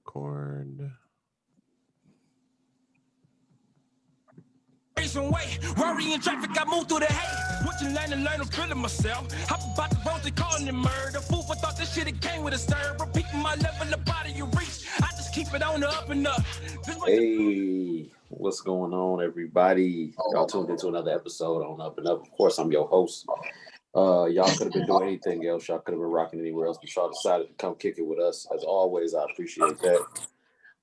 Record. Way, worry in traffic, I move through the hay. What you learn I'm feeling myself. Hop about the road, they calling it murder. Fool for thought this shit, it came with a stir. Repeating my level, the body you reach. I just keep it on the up and up. Hey, what's going on, everybody? Y'all tuned into another episode on Up and Up. Of course, I'm your host. Y'all could have been doing anything else. Y'all could have been rocking anywhere else, but y'all decided to come kick it with us. As always, I appreciate that.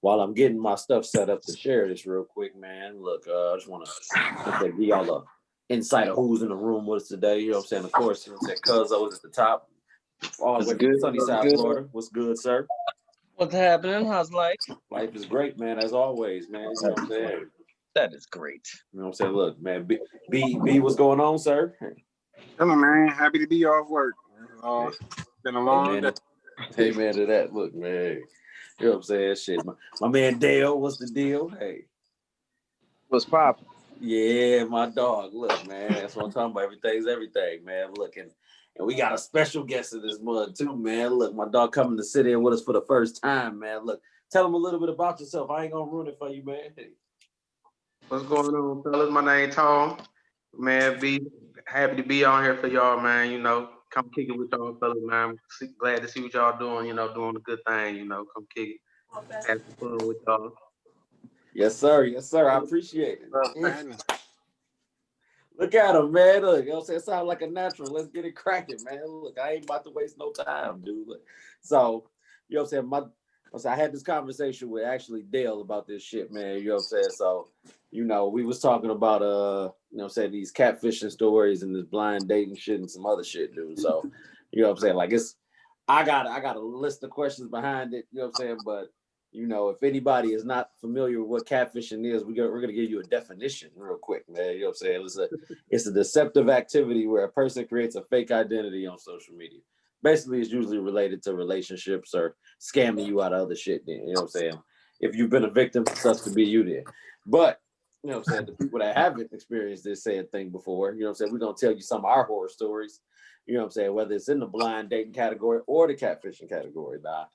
While I'm getting my stuff set up to share this real quick, man, look, I just want to give y'all a insight of who's in the room with us today. You know what I'm saying? Of course, you know what I'm saying? Cuzzo's at the top. All the way from Sunnyside, Florida. What's good, sir? What's happening? How's life? Life is great, man, as always, man. You know what I'm saying? That is great. You know what I'm saying? Look, man, B, what's going on, sir? Hello, man. Happy to be off work. Been a long day. Hey, man, to that. Look, man. You know what I'm saying? Shit. My man Dale, what's the deal? Hey. What's poppin'? Yeah, my dog. Look, man. That's what I'm talking about. Everything's everything, man. Look, and we got a special guest in this mud, too, man. Look, my dog coming to sit in with us for the first time, man. Look, tell him a little bit about yourself. I ain't going to ruin it for you, man. Hey. What's going on, fellas? My name Tom. Man, happy to be on here for y'all, man. You know, come kick it with y'all, fellas, man. Glad to see what y'all doing, you know, doing a good thing, you know. Come kick it. Have some fun with y'all. Yes, sir. Yes, sir. I appreciate it. Look at him, man. Look, you know what I'm saying? Sound like a natural. Let's get it cracking, man. Look, I ain't about to waste no time, dude. Look. So, you know what I'm saying? I had this conversation with actually Dale about this shit, man. You know what I'm saying? So, you know, we was talking about you know what I'm saying, these catfishing stories and this blind dating shit and some other shit, dude. So, you know what I'm saying? Like I got a list of questions behind it, you know what I'm saying? But you know, if anybody is not familiar with what catfishing is, we're gonna give you a definition real quick, man. You know what I'm saying? It's a deceptive activity where a person creates a fake identity on social media. Basically, it's usually related to relationships or scamming you out of other shit. Then, you know what I'm saying? If you've been a victim, it sucks to be you then. But you know what I'm saying? The people that haven't experienced this sad thing before, you know what I'm saying? We're gonna tell you some of our horror stories. You know what I'm saying? Whether it's in the blind dating category or the catfishing category. Now,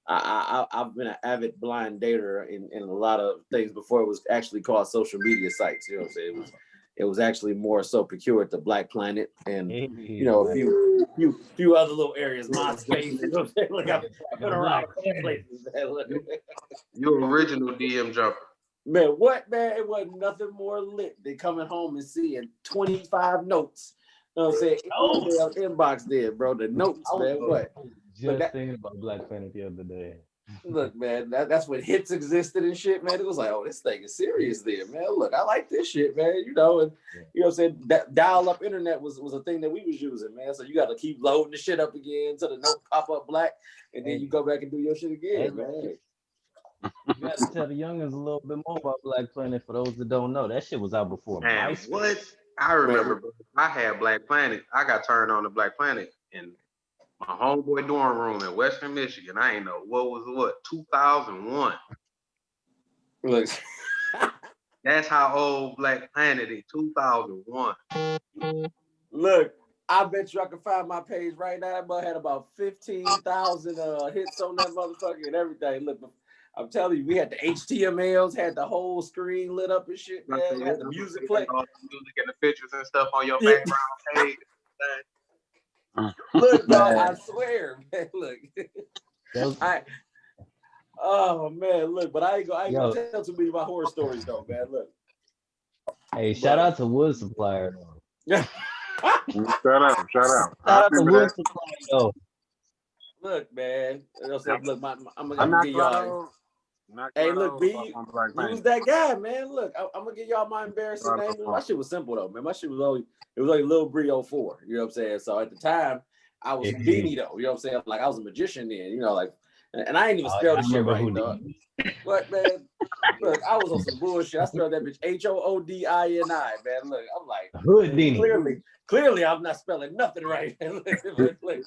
I've been an avid blind dater in a lot of things before it was actually called social media sites. You know what I'm saying? It was actually more so procured to Black Planet and you know a few other little areas, MySpace. You know what I'm saying? Like I've been around places. You original DM jumper. Man, what, man? It wasn't nothing more lit than coming home and seeing 25 notes. You know what I'm saying? Oh, inbox there, bro. The notes, man. What? Just thinking about Black Planet the other day. Look, man, that's when hits existed and shit, man. It was like, oh, this thing is serious there, man. Look, I like this shit, man. You know, and you know what I'm saying? That dial-up internet was a thing that we was using, man. So you got to keep loading the shit up again until the note pop up black, and then you go back and do your shit again, man. You got to tell the youngins a little bit more about Black Planet for those that don't know. That shit was out before. Man, what? I remember, I had Black Planet. I got turned on to Black Planet in my homeboy dorm room in Western Michigan. I ain't know what 2001. Look, that's how old Black Planet is. 2001. Look, I bet you I can find my page right now. But I had about 15,000 hits on that motherfucker and everything. Look, I'm telling you, we had the HTMLs, had the whole screen lit up and shit, man. We had the music play. All the music and the pictures and stuff on your background page. Look, dog, I swear, man. Look. Oh man, look, but I ain't gonna tell too many of my horror stories though, man. Look. Hey, shout out to Wood Supplier though. Shout out. Shout out to Wood Supplier though. Look, man. Look, I'm gonna give y'all. Hey, look, B, you was that guy, man. Look, I'm gonna give y'all my embarrassing name. My shit was simple though, man. My shit was only Lil Bree 04. You know what I'm saying? So at the time, I was Beanie though. You know what I'm saying? Like I was a magician then. You know, like, and I ain't even spell the shit right, dog. But man, look, I was on some bullshit. I spelled that bitch HOODINI, man. Look, I'm like, Houdini. Clearly, I'm not spelling nothing right. Look,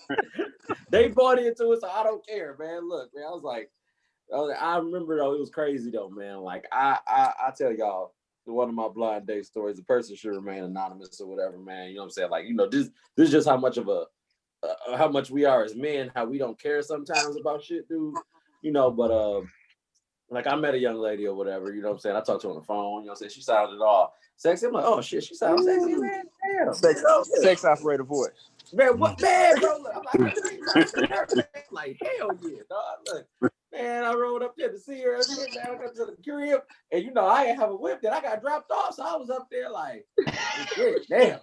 they bought into it, so I don't care, man. Look, man, I was like, I remember though, it was crazy though, man. Like I tell y'all, one of my blind date stories. The person should remain anonymous or whatever, man. You know what I'm saying? Like, you know, this is just how much how much we are as men, how we don't care sometimes about shit, dude. You know, but like I met a young lady or whatever, you know what I'm saying? I talked to her on the phone, you know what I'm saying? She sounded all sexy. I'm like, oh shit, she sounds sexy, man. Damn. Sex operator voice. Man, what man, bro? Look, I'm like, man, you trying to see her? Man? Like, hell yeah, dog. Look, man, I rode up there to see her and shit, man. I got to the crib, and you know, I didn't have a whip that I got dropped off, so I was up there like, shit, damn.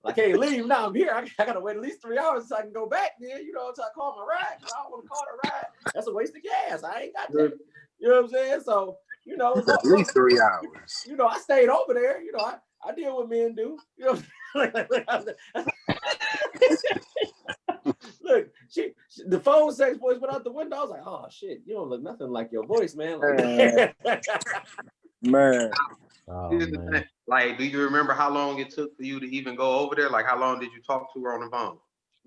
I can't leave now. I'm here. I gotta wait at least 3 hours so I can go back there, you know, until I call my ride. I don't want to call the ride. That's a waste of gas. I ain't got that. You know what I'm saying? So, you know, At least 3 hours. you know, I stayed over there. You know, I did what men do. You know, look, the phone sex voice went out the window. I was like, oh shit, you don't look nothing like your voice, man. Like, Man. Oh, Here's the man. thing. Like, do you remember how long it took for you to even go over there? Like, how long did you talk to her on the phone?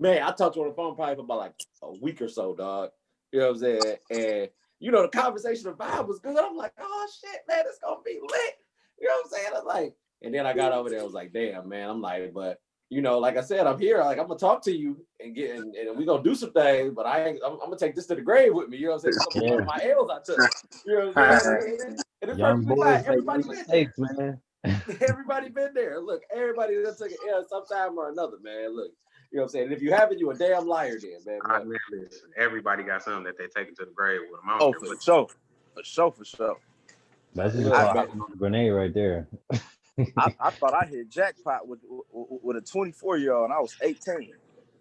man, I talked to her on the phone probably for about like a week or so, dog. You know what I'm saying? And you know, the conversation, the vibe was good. I'm like, oh shit, man, it's gonna be lit. You know what I'm saying? I was like, and then I got over there. I was like, damn, man. I'm like, but you know, like I said, I'm here. Like I'm gonna talk to you and we gonna do some things. But I'm gonna take this to the grave with me. You know what I'm saying? It's gonna be one of my L's I took. You know what I'm saying? And it's Young perfectly boys fine. make Everybody been mistakes, there. man. Everybody been there. Look, everybody that took an L sometime or another, man. Look, you know what I'm saying? And if you haven't, you a damn liar, then, man. I mean, listen, everybody got something that they take it to the grave with them. I Oh, don't care for what. sure. For sure. That's just Look, called man. hopping on a grenade right there. I thought I hit jackpot with a 24-year-old and I was 18.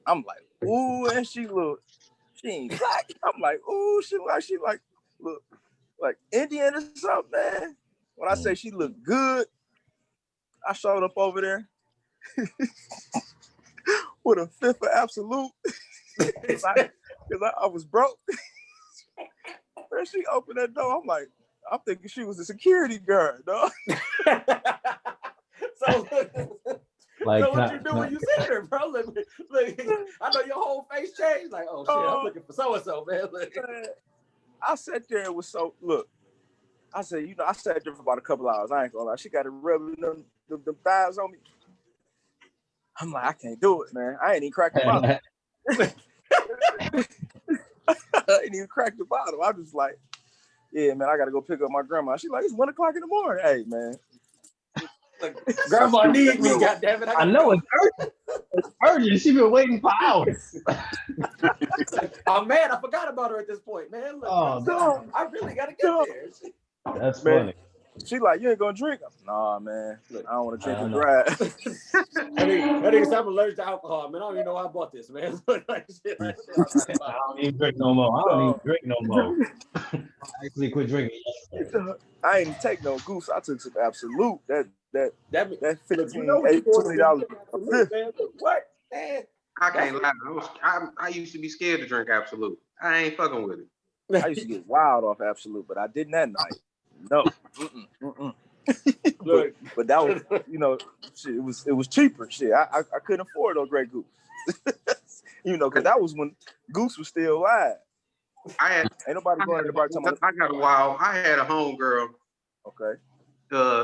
I'm like, ooh, and she ain't black. I'm like, ooh, she look like Indian or something, man. When I say she looked good, I showed up over there with a fifth of absolute because I was broke. And she opened that door. I'm like, I'm thinking she was a security guard, dog. So, Like, so what you do when you see her, bro? Look, I know your whole face changed. Like, oh shit, I'm looking for so and so, man. Look. I sat there and was so look. I said, I sat there for about a couple hours. I ain't gonna lie. She got to rubbing them thighs on me. I'm like, I can't do it, man. I ain't even cracked the bottle. I ain't even cracked the bottle. I'm just like, yeah, man, I gotta go pick up my grandma. She's like, it's 1 o'clock in the morning. Hey, man. Like, grandma need me, goddammit. I know it's urgent. It's urgent. She been waiting for hours. I'm mad. I forgot about her at this point, man. Look, Oh, I really gotta get there. That's Man. funny. She like, you ain't gonna drink? Nah, man. Look, I don't want to drink and know. drive. That nigga said I'm allergic to alcohol, man. I don't even know why I bought this, man. Like, shit, I don't even drink no more. I don't even drink no more. I actually quit drinking yesterday. I ain't even take no goose. I took some absolute. That $15, look, you know what you $20 a fifth. man. Look, what, man? I can't lie. I used to be scared to drink Absolute. I ain't fucking with it. I used to get wild off absolute, but I didn't that night. No. but that was, shit, it was cheaper. Shit, I couldn't afford those Grey Goose. Because that was when Goose was still alive. Ain't nobody going to the bar talking about. I got a while. I had a homegirl. Okay.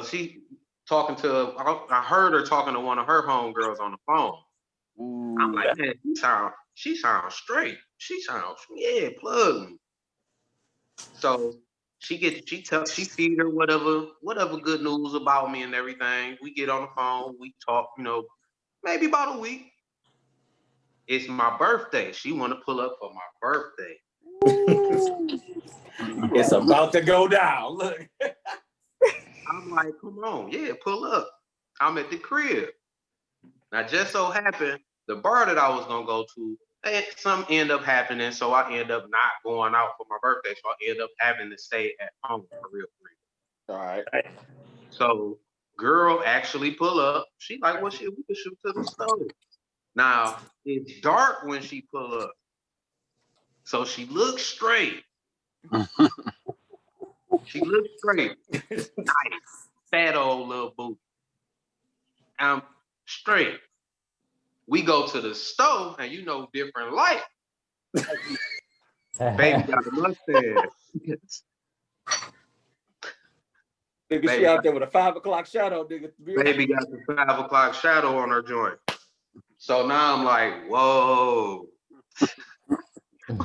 She talking to. I heard her talking to one of her homegirls on the phone. Ooh, I'm like, man, she sounds straight. She sounds, yeah, plug me. So she feed her whatever good news about me and everything. We get on the phone, we talk, maybe about a week. It's my birthday. She want to pull up for my birthday. It's about to go down. Look. I'm like, come on, yeah, pull up. I'm at the crib. Now, just so happened, the bar that I was gonna go to, something end up happening, so I end up not going out for my birthday. So I end up having to stay at home for real. All right. So, girl actually pull up. She like, well, shit, we can shoot to the stove. Now, it's dark when she pull up. So she looks straight. She looks straight. Nice. Fat old little booty. I'm straight. We go to the stove and different light. Baby got a mustache. Nigga, she out there with a 5 o'clock shadow, nigga. Baby got the 5 o'clock shadow on her joint. So now I'm like, whoa.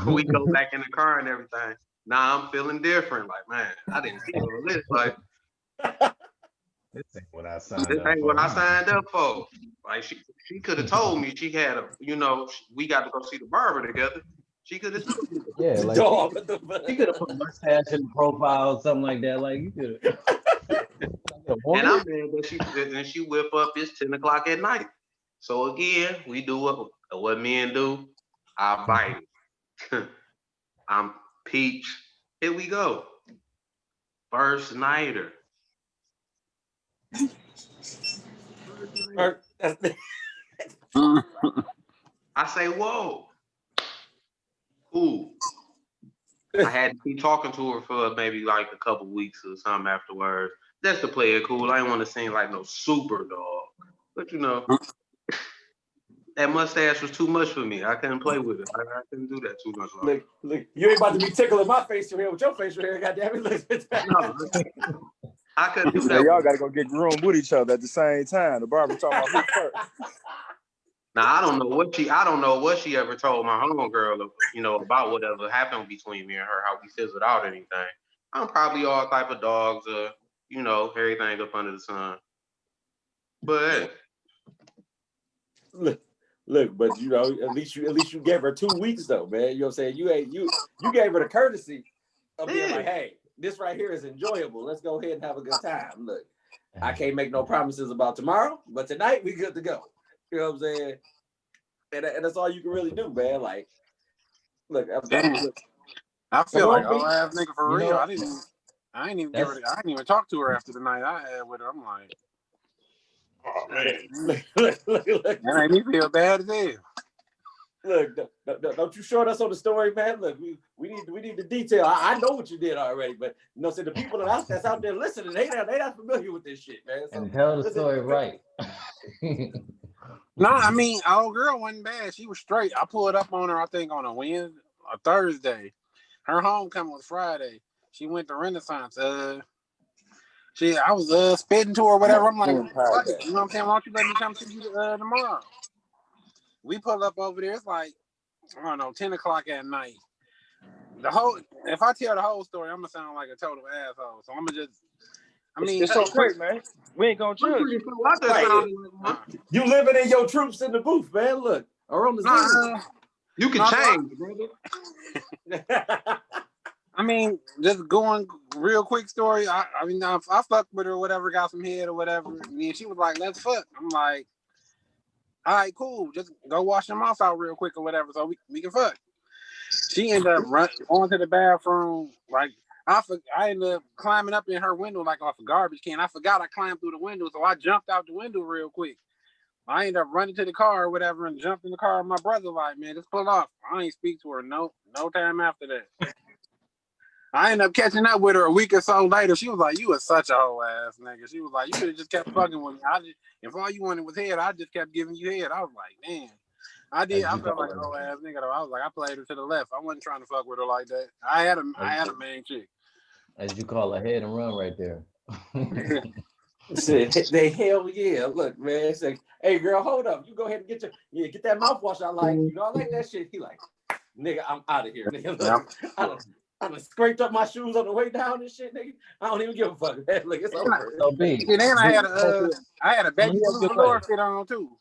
We go back in the car and everything. Now I'm feeling different. Like, man, I didn't see all this. Like, This ain't what I signed this up ain't for. what I signed up for. Like, she could have told me she had we got to go see the barber together. She could have told me. Yeah, like Dog, what the fuck? she could have put mustache in the profile or something like that. Like you could have. And I'm mad that she whip up. It's 10 o'clock at night. So again, we do what men do. I bite it. I'm peach. Here we go. First nighter. I say, whoa. Cool. I had to keep talking to her for maybe like a couple weeks or something afterwards. That's to play it cool. I didn't want to seem like no super dog. But that mustache was too much for me. I couldn't play with it. I couldn't do that too much. Look, you ain't about to be tickling my facial hair with your facial hair. Goddamn it! No, I couldn't do Now that. y'all gotta go get groomed with each other at the same time. The barber talking about who first. Now I don't know what she ever told my homegirl, about whatever happened between me and her, how we fizzled out anything. I'm probably all type of dogs, everything up under the sun. But look, but at least you gave her 2 weeks though, man. You know what I'm saying? You gave her the courtesy of being like, hey, this right here is enjoyable. Let's go ahead and have a good time. Look, I can't make no promises about tomorrow, but tonight we good to go. You know what I'm saying? And that's all you can really do, man. Like, look, I feel like Colombia, ass nigga for real. I didn't even give her. That's- I didn't even talk to her after the night I had with her. I'm like, oh man, look. that made me feel bad as hell. Look, don't you short us on the story, man. Look, we need the detail. I know what you did already, but so the people that's out there listening, they not familiar with this shit, man. So, and tell the story right. No, I mean, old girl wasn't bad. She was straight. I pulled up on her, I think, on a Wednesday or Thursday. Her homecoming was Friday. She went to Renaissance. I was spitting to her, whatever. I'm like, fuck it. You know what I'm saying? Why don't you let me come see you tomorrow? We pull up over there. It's like, I don't know, 10 o'clock at night. If I tell the whole story, I'm gonna sound like a total asshole. So I'm gonna just, it's okay, man. We ain't gonna judge you. You living in your troops in the booth, man. Look, or on the Zoom. You can change, brother. Just going real quick story. I fucked with her, whatever, got some head or whatever. And then she was like, let's fuck. I'm like, all right, cool. Just go wash your mouth out real quick or whatever so we can fuck. She ended up going to the bathroom. Like, I ended up climbing up in her window like off a garbage can. I forgot I climbed through the window, so I jumped out the window real quick. I ended up running to the car or whatever and jumped in the car with my brother like, man, just pull off. I ain't speak to her no time after that. I ended up catching up with her a week or so later. She was like, you are such a whole ass nigga. She was like, you should have just kept fucking with me. If all you wanted was head, I just kept giving you head. I was like, damn. I felt like a whole ass nigga though. I was like, I played her to the left. I wasn't trying to fuck with her like that. I had a main chick. As you call a hit and run right there. They hell yeah. Look, man. It's like, hey girl, hold up. You go ahead and get that mouthwash I like. I like that shit. He like, nigga, I'm out of here. Nigga. Look, I done scraped up my shoes on the way down and shit, nigga. I don't even give a fuck. Look, it's over. So big. And then I had a baby blue velour fit on too.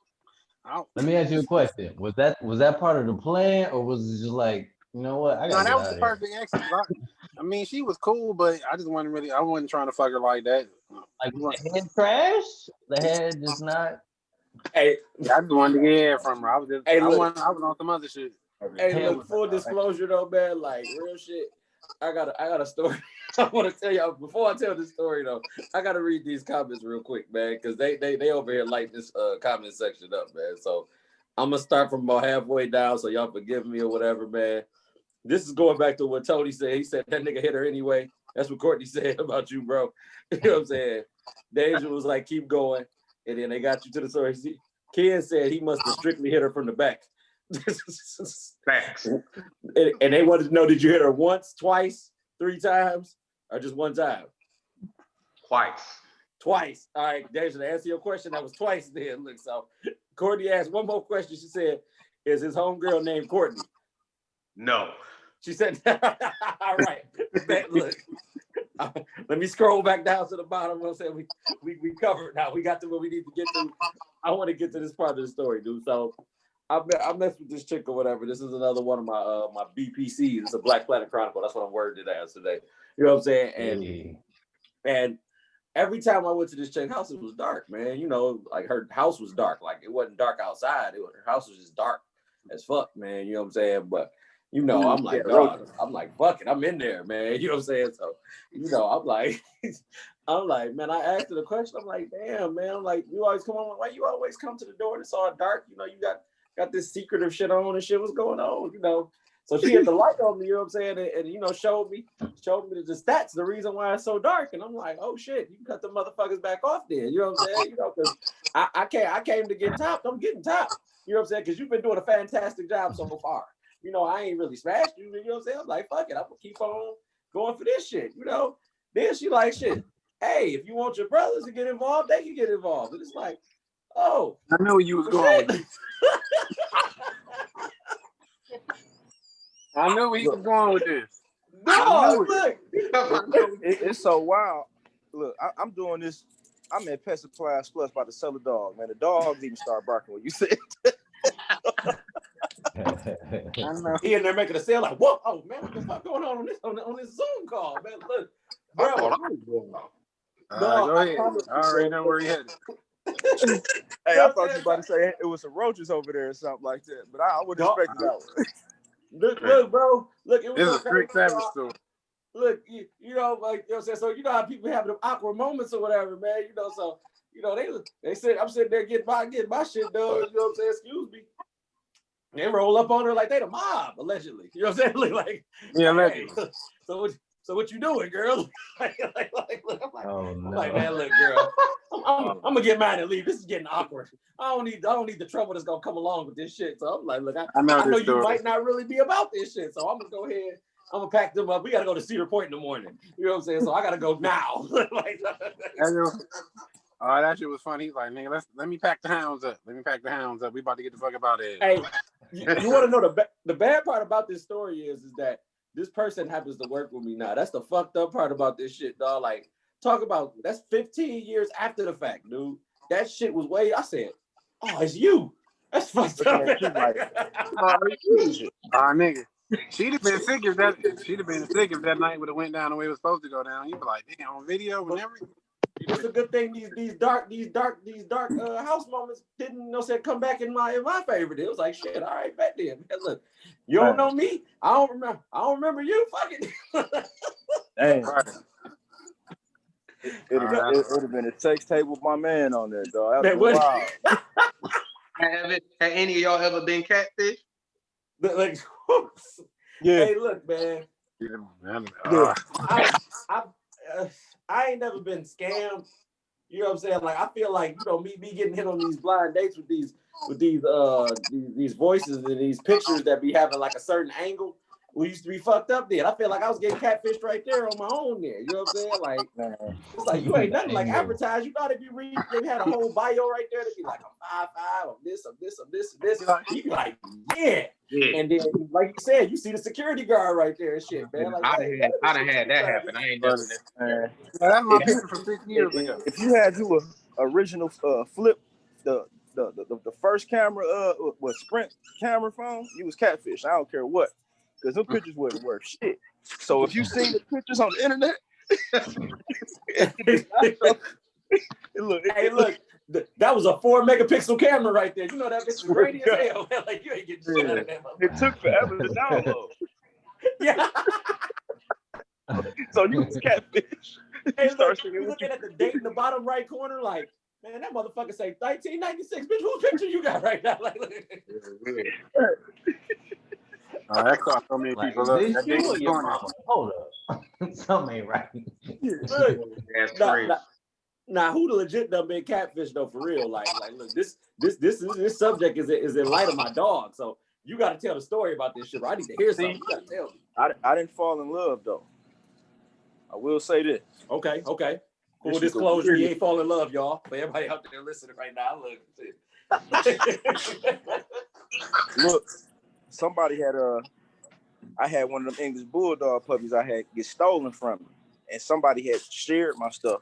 Let me ask you a question. Was that part of the plan, or was it just like, you know what? That was the perfect exit. She was cool, but I wasn't trying to fuck her like that. Like the head trash? The head just not. Hey, I just wanted to get hair from her. I was on some other shit. Hey, look, full disclosure though, man, like real shit. I got a story I want to tell y'all. Before I tell this story though, I gotta read these comments real quick, man, because they over here light this comment section up, man. So I'm gonna start from about halfway down, so y'all forgive me or whatever, man. This is going back to what Tony said. He said that nigga hit her anyway. That's what Courtney said about you, bro. You know what I'm saying? Deja was like, keep going, and then they got you to the story. Ken said he must have strictly hit her from the back. Facts. And they wanted to know, did you hit her once, twice, 3 times, or just one time? Twice. All right, Deja, to answer your question, that was twice then. Look, so Courtney asked one more question. She said, is his homegirl named Courtney? No. She said, all right, man, look. Let me scroll back down to the bottom. I'm saying we covered now. We got to where we need to get to. I want to get to this part of the story, dude. So I messed with this chick or whatever. This is another one of my BPCs. It's a Black Planet Chronicle. That's what I'm worded as today. You know what I'm saying? And every time I went to this chick's house, it was dark, man. You know, like her house was dark. Like it wasn't dark outside. Her house was just dark as fuck, man. You know what I'm saying? But you know, I'm like, God, I'm like, fuck it, I'm in there, man. You know what I'm saying? So, you know, I'm like, man, I asked her the question. I'm like, damn, man. I'm like, you always come on. Why you always come to the door and it's all dark? You know, you got this secretive shit on and shit. What's going on? You know. So she had the light on me, you know what I'm saying? And you know, showed me the stats, the reason why it's so dark. And I'm like, oh shit, you can cut the motherfuckers back off there. You know what I'm saying? You know, because I came to get topped. I'm getting topped. You know what I'm saying? Because you've been doing a fantastic job so far. You know, I ain't really smashed you. You know what I'm saying? I'm like, fuck it. I'm going to keep on going for this shit, you know? Then she like, shit, hey, if you want your brothers to get involved, they can get involved. And it's like, oh. I knew you was going with this. I knew he was going with this. No, look. It's so wild. Look, I'm doing this. I'm at Pet Supplies Plus about to sell a dog, man. The dogs even start barking when you said He in there making a sale like, whoa, oh man, what the fuck going on this Zoom call, man? Look, bro. Go ahead. I already know where he headed. Hey, I thought you were about to say it was some roaches over there or something like that, but I wouldn't expect that one. Look, bro. Look, it was a strict savage story. Look, you know, like you know what I'm saying. So you know how people have them awkward moments or whatever, man. You know, so you know they said I'm sitting there getting my shit done. You know what I'm saying? Excuse me. They roll up on her like they the mob, allegedly. You know what I'm saying? Like, yeah, hey, so what you doing, girl? Look, I'm like, man, look, girl, I'm gonna get mad and leave. This is getting awkward. I don't need the trouble that's gonna come along with this shit. So I'm like, look, I know you might not really be about this shit. So I'm gonna go ahead. I'm gonna pack them up. We gotta go to Cedar Point in the morning. You know what I'm saying? So I gotta go now. That shit was funny. He's like, nigga, let me pack the hounds up. We about to get the fuck up out of here. Hey, you want to know the bad part about this story is that this person happens to work with me now. That's the fucked up part about this shit, dog. Like, talk about that's 15 years after the fact, dude. That shit was way. I said, oh, it's you. That's fucked up. Nigga. She'd have been sick if that night would have went down the way it was supposed to go down. You'd be like, damn, on video and everything. It's a good thing these dark house moments didn't come back in my favor. It was like shit. All right, bet then. Look, you don't know me. I don't remember you. Fuck it. Dang. It would have been a sex tape with my man on there, dog. That was wild. Have any of y'all ever been catfish? Like, yeah. Hey, look, man. I ain't never been scammed. You know what I'm saying? Like, I feel like, you know, me getting hit on these blind dates with these voices and these pictures that be having like a certain angle. We used to be fucked up then. I feel like I was getting catfished right there on my own there. You know what I'm saying? Like, it's like you ain't nothing like advertised. You thought if you read, they had a whole bio right there to be like, I'm 5'5", I'm this. You be like, yeah. And then, like you said, you see the security guard right there and shit, man. Like, I done had that happen. I ain't never. That's my picture from 6 years ago. If you had you a original flip the first camera was Sprint camera phone, you was catfish. I don't care what. Because them pictures wasn't worth shit. So if you seen the pictures on the internet, look, that was a 4-megapixel camera right there. You know that bitch was grainy as hell. Like you ain't getting shit out of that. It took forever to download. Yeah. So you was catfish. Hey, look, you looking at the date in the bottom right corner, like, man, that motherfucker say 1996. Bitch, whose picture you got right now? Like, look. That cost so many people up. Hold up. Something ain't right. Look, now, who the legit done been catfish though for real? Like, look, this subject is in light of my dog. So you got to tell the story about this shit. Bro. I need to hear something. You got to tell me. I didn't fall in love though. I will say this. Okay. Full disclosure, he ain't fall in love, y'all. For everybody out there listening right now, look. Look, somebody had I had one of them English Bulldog puppies I had get stolen from me. And somebody had shared my stuff.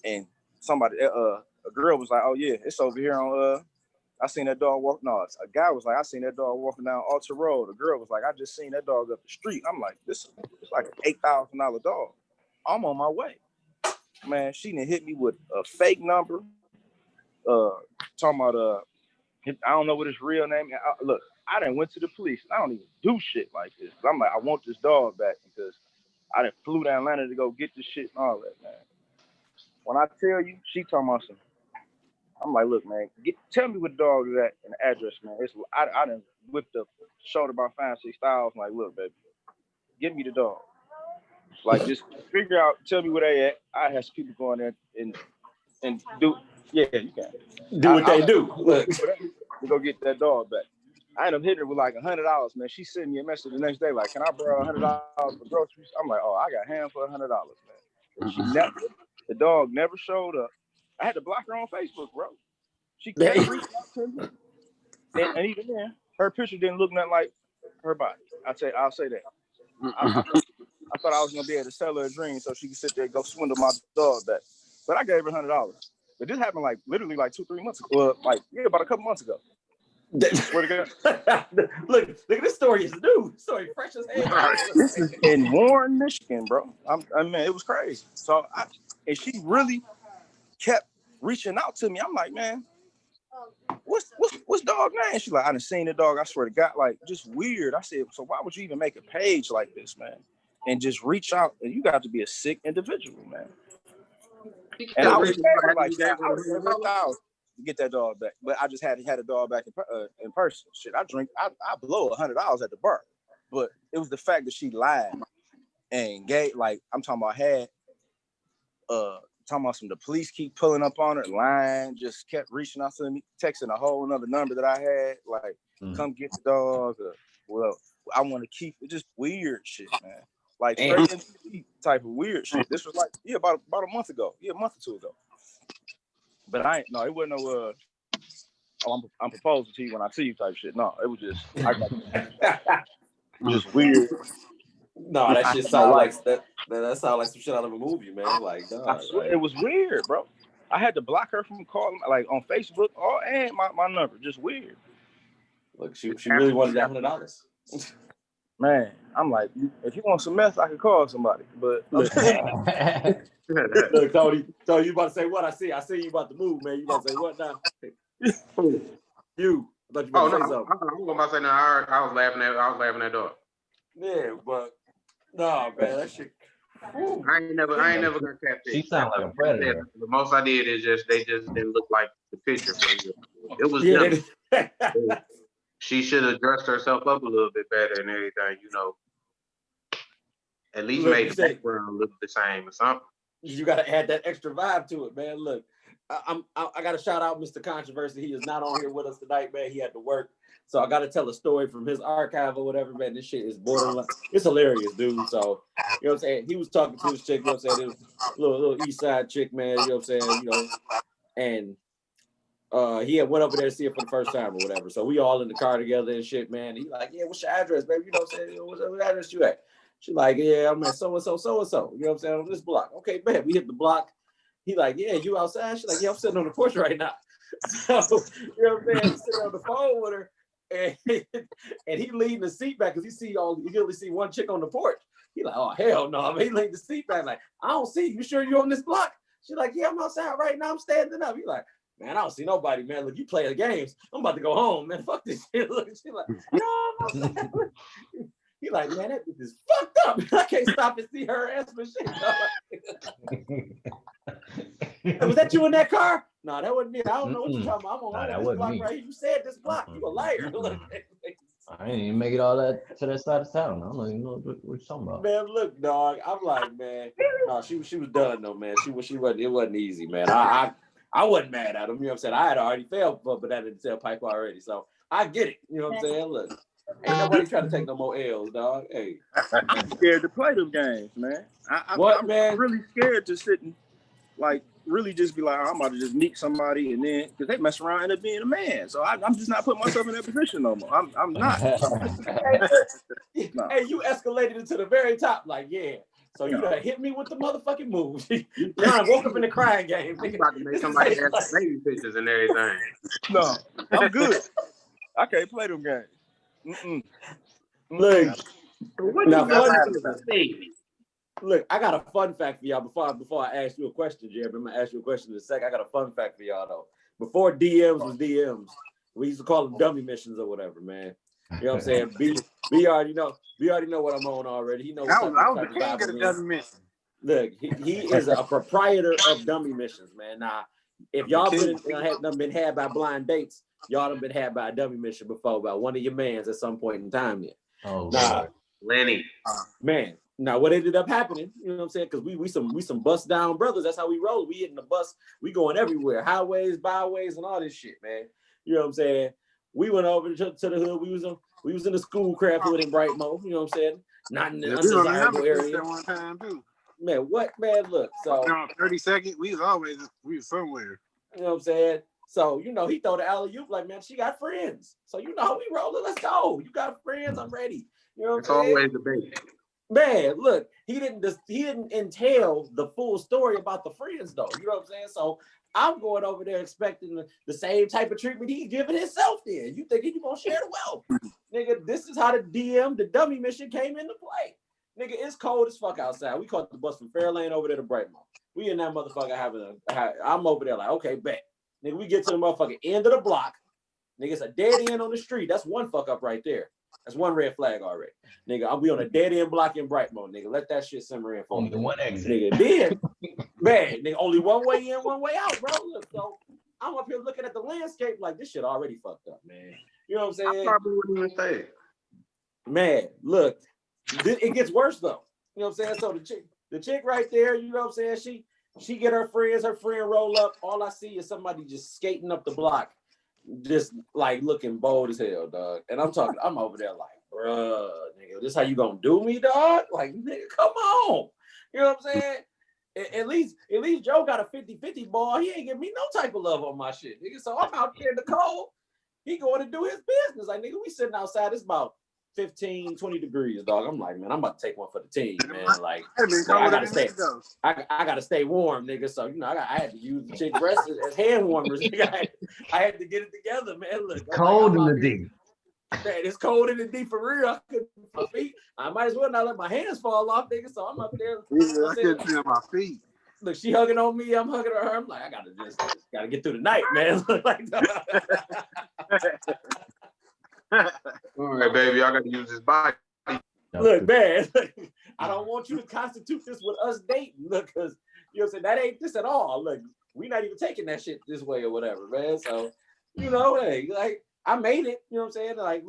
And somebody, a girl was like, oh yeah, it's over here on, I seen that dog walk. No, a guy was like, I seen that dog walking down Alta Road. A girl was like, I just seen that dog up the street. I'm like, it's like an $8,000 dog. I'm on my way. Man, she didn't hit me with a fake number. Talking about, I don't know what his real name is. Look, I done went to the police. I don't even do shit like this. I'm like, I want this dog back because I done flew to Atlanta to go get this shit and all that, man. When I tell you, she talking about some, I'm like, look, man, tell me what the dog is at and the address, man. I done whipped up, showed about 5,000-6,000. Like, look, baby, give me the dog. Like, just figure out, tell me where they at. I have some people going there and do, yeah, you can. Do what they do. Look. To go get that dog back. I ended up hitting her with like $100, man. She sent me a message the next day, like, can I borrow $100 for groceries? I'm like, oh, I got a hand for $100, man. And the dog never showed up. I had to block her on Facebook, bro. She kept reaching out to me. And even then, her picture didn't look nothing like her body. I'll say that. I thought I was gonna be able to sell her a dream so she could sit there and go swindle my dog back. But I gave her $100. But this happened like literally like 2-3 months ago. About a couple months ago. Swear to God. Look at this story. Is new. Story fresh as hell. This is in Warren, Michigan, bro. I mean, it was crazy. So and she really kept reaching out to me. I'm like, man, what's dog name? She's like, I done seen the dog. I swear to God, like, just weird. I said, so why would you even make a page like this, man? And just reach out. And you got to be a sick individual, man. And I was like, I was to get that dog back, but I just had a dog back in person. Shit, I blow $100 at the bar, but it was the fact that she lied and gave, like, I'm talking about the police keep pulling up on her, lying, just kept reaching out to me, texting a whole another number that I had, like, come get the dog, well, I want to keep it, just weird shit, man. Like type of weird shit. This was like, about a month ago. A month or two ago. But it wasn't no I'm proposing to you when I see you type shit. No, it was just just weird. No, that shit sound like that sound like some shit out of a movie, man. Like, God, it was weird, bro. I had to block her from calling, like, on Facebook and my number. Just weird. Look, she really wanted that $100. Man, I'm like, if you want some meth, I could call somebody. But look, Tony, you about to say what? I see you about to move, man. You about to say what now? You. I thought you about to say something. I'm about to say no. I was laughing at dog. Yeah, but no, man, that shit. I ain't never gonna catfish. She sound like a predator. The most I did is they just didn't look like the picture for you. It was she should have dressed herself up a little bit better and everything, you know. At least make the background look the same or something. You gotta add that extra vibe to it, man. Look, I gotta shout out Mr. Controversy. He is not on here with us tonight, man. He had to work. So I gotta tell a story from his archive or whatever, man. This shit is borderline. It's hilarious, dude. So, you know what I'm saying? He was talking to his chick, you know what I'm saying? It was a little east side chick, man, you know what I'm saying? You know, and he had went over there to see it for the first time or whatever. So we all in the car together and shit, man. He like, yeah, what's your address, baby? You know what I'm saying? What address you at? She like, yeah, I'm at so-and-so. You know what I'm saying? On this block. Okay, man, we hit the block. He like, yeah, you outside? She like, yeah, I'm sitting on the porch right now. So, you know what I'm saying? He's sitting on the phone with her. And he leading the seat back because he only see one chick on the porch. He like, oh, hell no. I mean, he leading the seat back like, I don't see you. Sure you're on this block? She like, yeah, I'm outside right now. I'm standing up. He like, man, I don't see nobody, man. Look, you play the games. I'm about to go home, man. Fuck this shit. Look, she like, no, I'm outside. He like, man, that bitch is fucked up. I can't stop and see her ass for shit. Was that you in that car? No, that wasn't me. I don't know what you're talking about. I'm on this block right here. You said this block. You a liar. I didn't even make it all that to that side of town. I don't even know what you're talking about. Man, look, dog. I'm like, man. No, she was done though, man. She wasn't. It wasn't easy, man. I wasn't mad at him. You know what I'm saying? I had already failed for that in the tailpipe already. So I get it. You know what I'm saying? Look. Ain't nobody trying to take no more L's, dog. Hey, I'm scared to play them games, man. I'm really scared to sit and like really just be like, I'm about to just meet somebody and then because they mess around and end up being a man. So I'm just not putting myself in that position no more. I'm not. No. Hey, you escalated it to the very top, like, yeah. So you done hit me with the motherfucking moves. You done woke up in the crying game. You about to make somebody have baby pictures and everything. No, I'm good. I can't play them games. Look, now, look, I got a fun fact for y'all before I ask you a question, Jeremy. I'm gonna ask you a question in a second. I got a fun fact for y'all though. Before DMs was DMs, we used to call them dummy missions or whatever, man. You know what I'm saying? B already know what I'm on already. He knows I was the king of the dummy mission. Look, he is a proprietor of dummy missions, man. Now, if y'all been had by blind dates, y'all done been had by a dummy mission before by one of your mans at some point in time. Then. Oh, nah, Lenny, man. Now, what ended up happening? You know what I'm saying? Because we some bust down brothers. That's how we roll. We hitting the bus. We going everywhere, highways, byways, and all this shit, man. You know what I'm saying? We went over to the hood. We was in the Schoolcraft hood in Brightmo. You know what I'm saying? Not in the undesirable area. One time too. Man, what man? Look, so 32nd, we was somewhere. You know what I'm saying? So he throw the alley-oop like, man, she got friends. So you know how we rolling. Let's go. You got friends. I'm ready. You know what I'm saying? It's always debate. Man, look, he didn't entail the full story about the friends though. You know what I'm saying? So I'm going over there expecting the same type of treatment he's giving himself there. You thinking you gonna share the wealth. Nigga, this is how the dummy mission came into play. Nigga, it's cold as fuck outside. We caught the bus from Fairlane over there to Brightmore. We in that motherfucker I'm over there like, okay, bet. Nigga, we get to the motherfucking end of the block. Nigga, it's a dead end on the street. That's one fuck up right there. That's one red flag already. Nigga, we on a dead end block in Brightmore, nigga. Let that shit simmer in for me. Only one exit. Nigga, then, man, nigga, only one way in, one way out, bro. Look, so I'm up here looking at the landscape like this shit already fucked up, man. You know what I'm saying? I probably wouldn't even say it. Man, look, it gets worse though. You know what I'm saying? So the chick right there, you know what I'm saying? She get her friend roll up. All I see is somebody just skating up the block, just like looking bold as hell, dog. And I'm over there like, bruh, nigga, this how you gonna do me, dog? Like, nigga, come on. You know what I'm saying? At least Joe got a 50-50 ball. He ain't giving me no type of love on my shit, nigga. So I'm out there in the cold. He going to do his business. Like, nigga, we sitting outside. It's about 15, 20 degrees, dog. I'm like, man, I'm about to take one for the team, man. Like, I gotta stay warm, nigga. So, I had to use the chick breasts as hand warmers. Nigga. I had to get it together, man. Look, cold in the deep. Man, it's cold in the deep for real. I might as well not let my hands fall off, nigga. So I'm up there. I couldn't feel my feet. Look, she hugging on me. I'm hugging her. I'm like, I gotta get through the night, man. All right, baby, I got to use this body. Look, man, I don't want you to constitute this with us dating. Look, because you know what I'm saying, that ain't this at all. Look, we not even taking that shit this way or whatever, man. So, hey, like I made it. You know what I'm saying? Like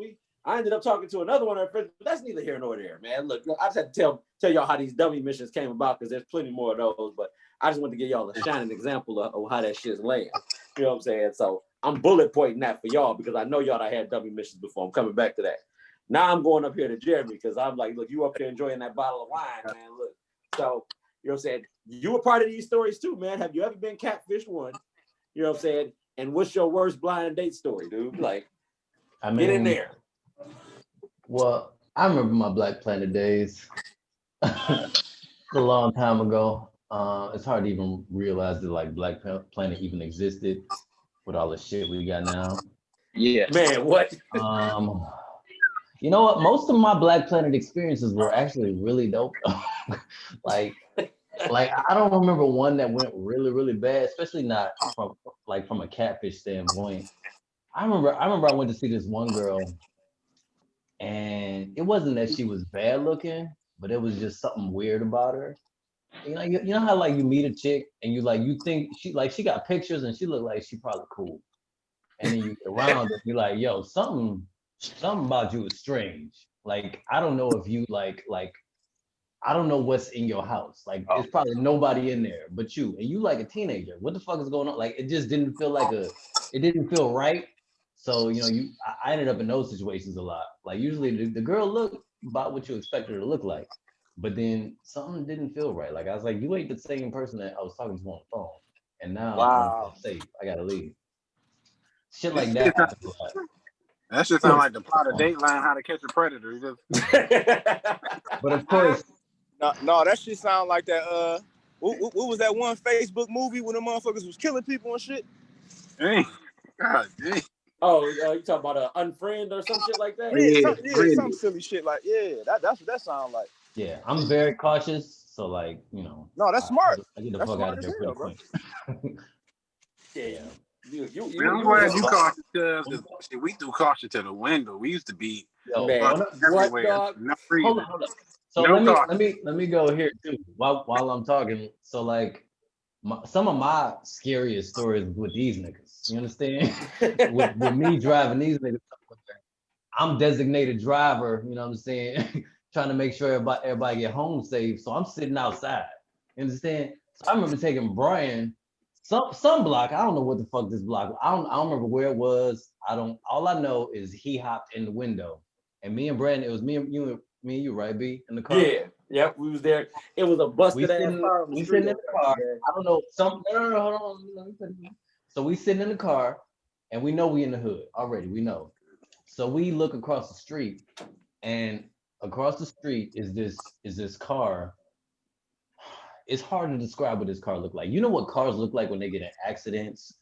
I ended up talking to another one of her friends, but that's neither here nor there, man. Look, I just had to tell y'all how these dummy missions came about because there's plenty more of those. But I just want to give y'all a shining example of how that shit's laying. You know what I'm saying? So I'm bullet pointing that for y'all because I know y'all done had dummy missions before. I'm coming back to that. Now I'm going up here to Jeremy because I'm like, look, you up there enjoying that bottle of wine, man. Look, so you know what I'm saying? You were part of these stories too, man. Have you ever been catfished one? You know what I'm saying? And what's your worst blind date story, dude? Like, get in there. Well, I remember my Black Planet days. It's a long time ago. It's hard to even realize that like Black Planet even existed with all the shit we got now. Yeah, man. What? You know what? Most of my Black Planet experiences were actually really dope. like I don't remember one that went really, really bad, especially not from a catfish standpoint. I remember I went to see this one girl, and it wasn't that she was bad looking, but it was just something weird about her. You know how like you meet a chick and you think she got pictures and she looked like she probably cool, and then you get around and you're like, yo, something about you is strange. Like I don't know if you like I don't know what's in your house. Like there's probably nobody in there but you, and you like a teenager. What the fuck is going on? Like it just didn't feel it didn't feel right. So I ended up in those situations a lot. Like usually the girl looked about what you expect her to look like, but then something didn't feel right. Like I was like, you ain't the same person that I was talking to on the phone. and now Wow. I'm safe. I gotta leave. Shit like that happens a lot. That shit sound like the plot of Dateline, How to Catch a Predator. But of course, No, that shit sound like that. What was that one Facebook movie when the motherfuckers was killing people and shit? Dang. God dang. Oh, you talking about Unfriend or some shit like that? Yeah, some silly shit like that's what that sound like. yeah, I'm very cautious. So like, No, that's smart. I get the That's fuck out smart of as there hell, pretty bro. quick. Yeah. I'm glad you cautious, because we threw caution to the window. We used to be everywhere. Dog? No reason. Hold up. So No let me go here too while I'm talking. So like some of my scariest stories with these niggas. You understand? with me driving these niggas. I'm designated driver, you know what I'm saying? Trying to make sure everybody get home safe. So I'm sitting outside. You understand? So I remember taking Brian some block. I don't know what the fuck this block. I don't remember where it was. All I know is he hopped in the window. And me and Brandon, it was me and you, right, B, in the car? Yeah. Yep, we was there. It was a busted ass car. We sitting in the car. I don't know. No, hold on. So we sitting in the car and we know we in the hood already. We know. So we look across the street, and across the street is this car. It's hard to describe what this car looked like. You know what cars look like when they get in accidents?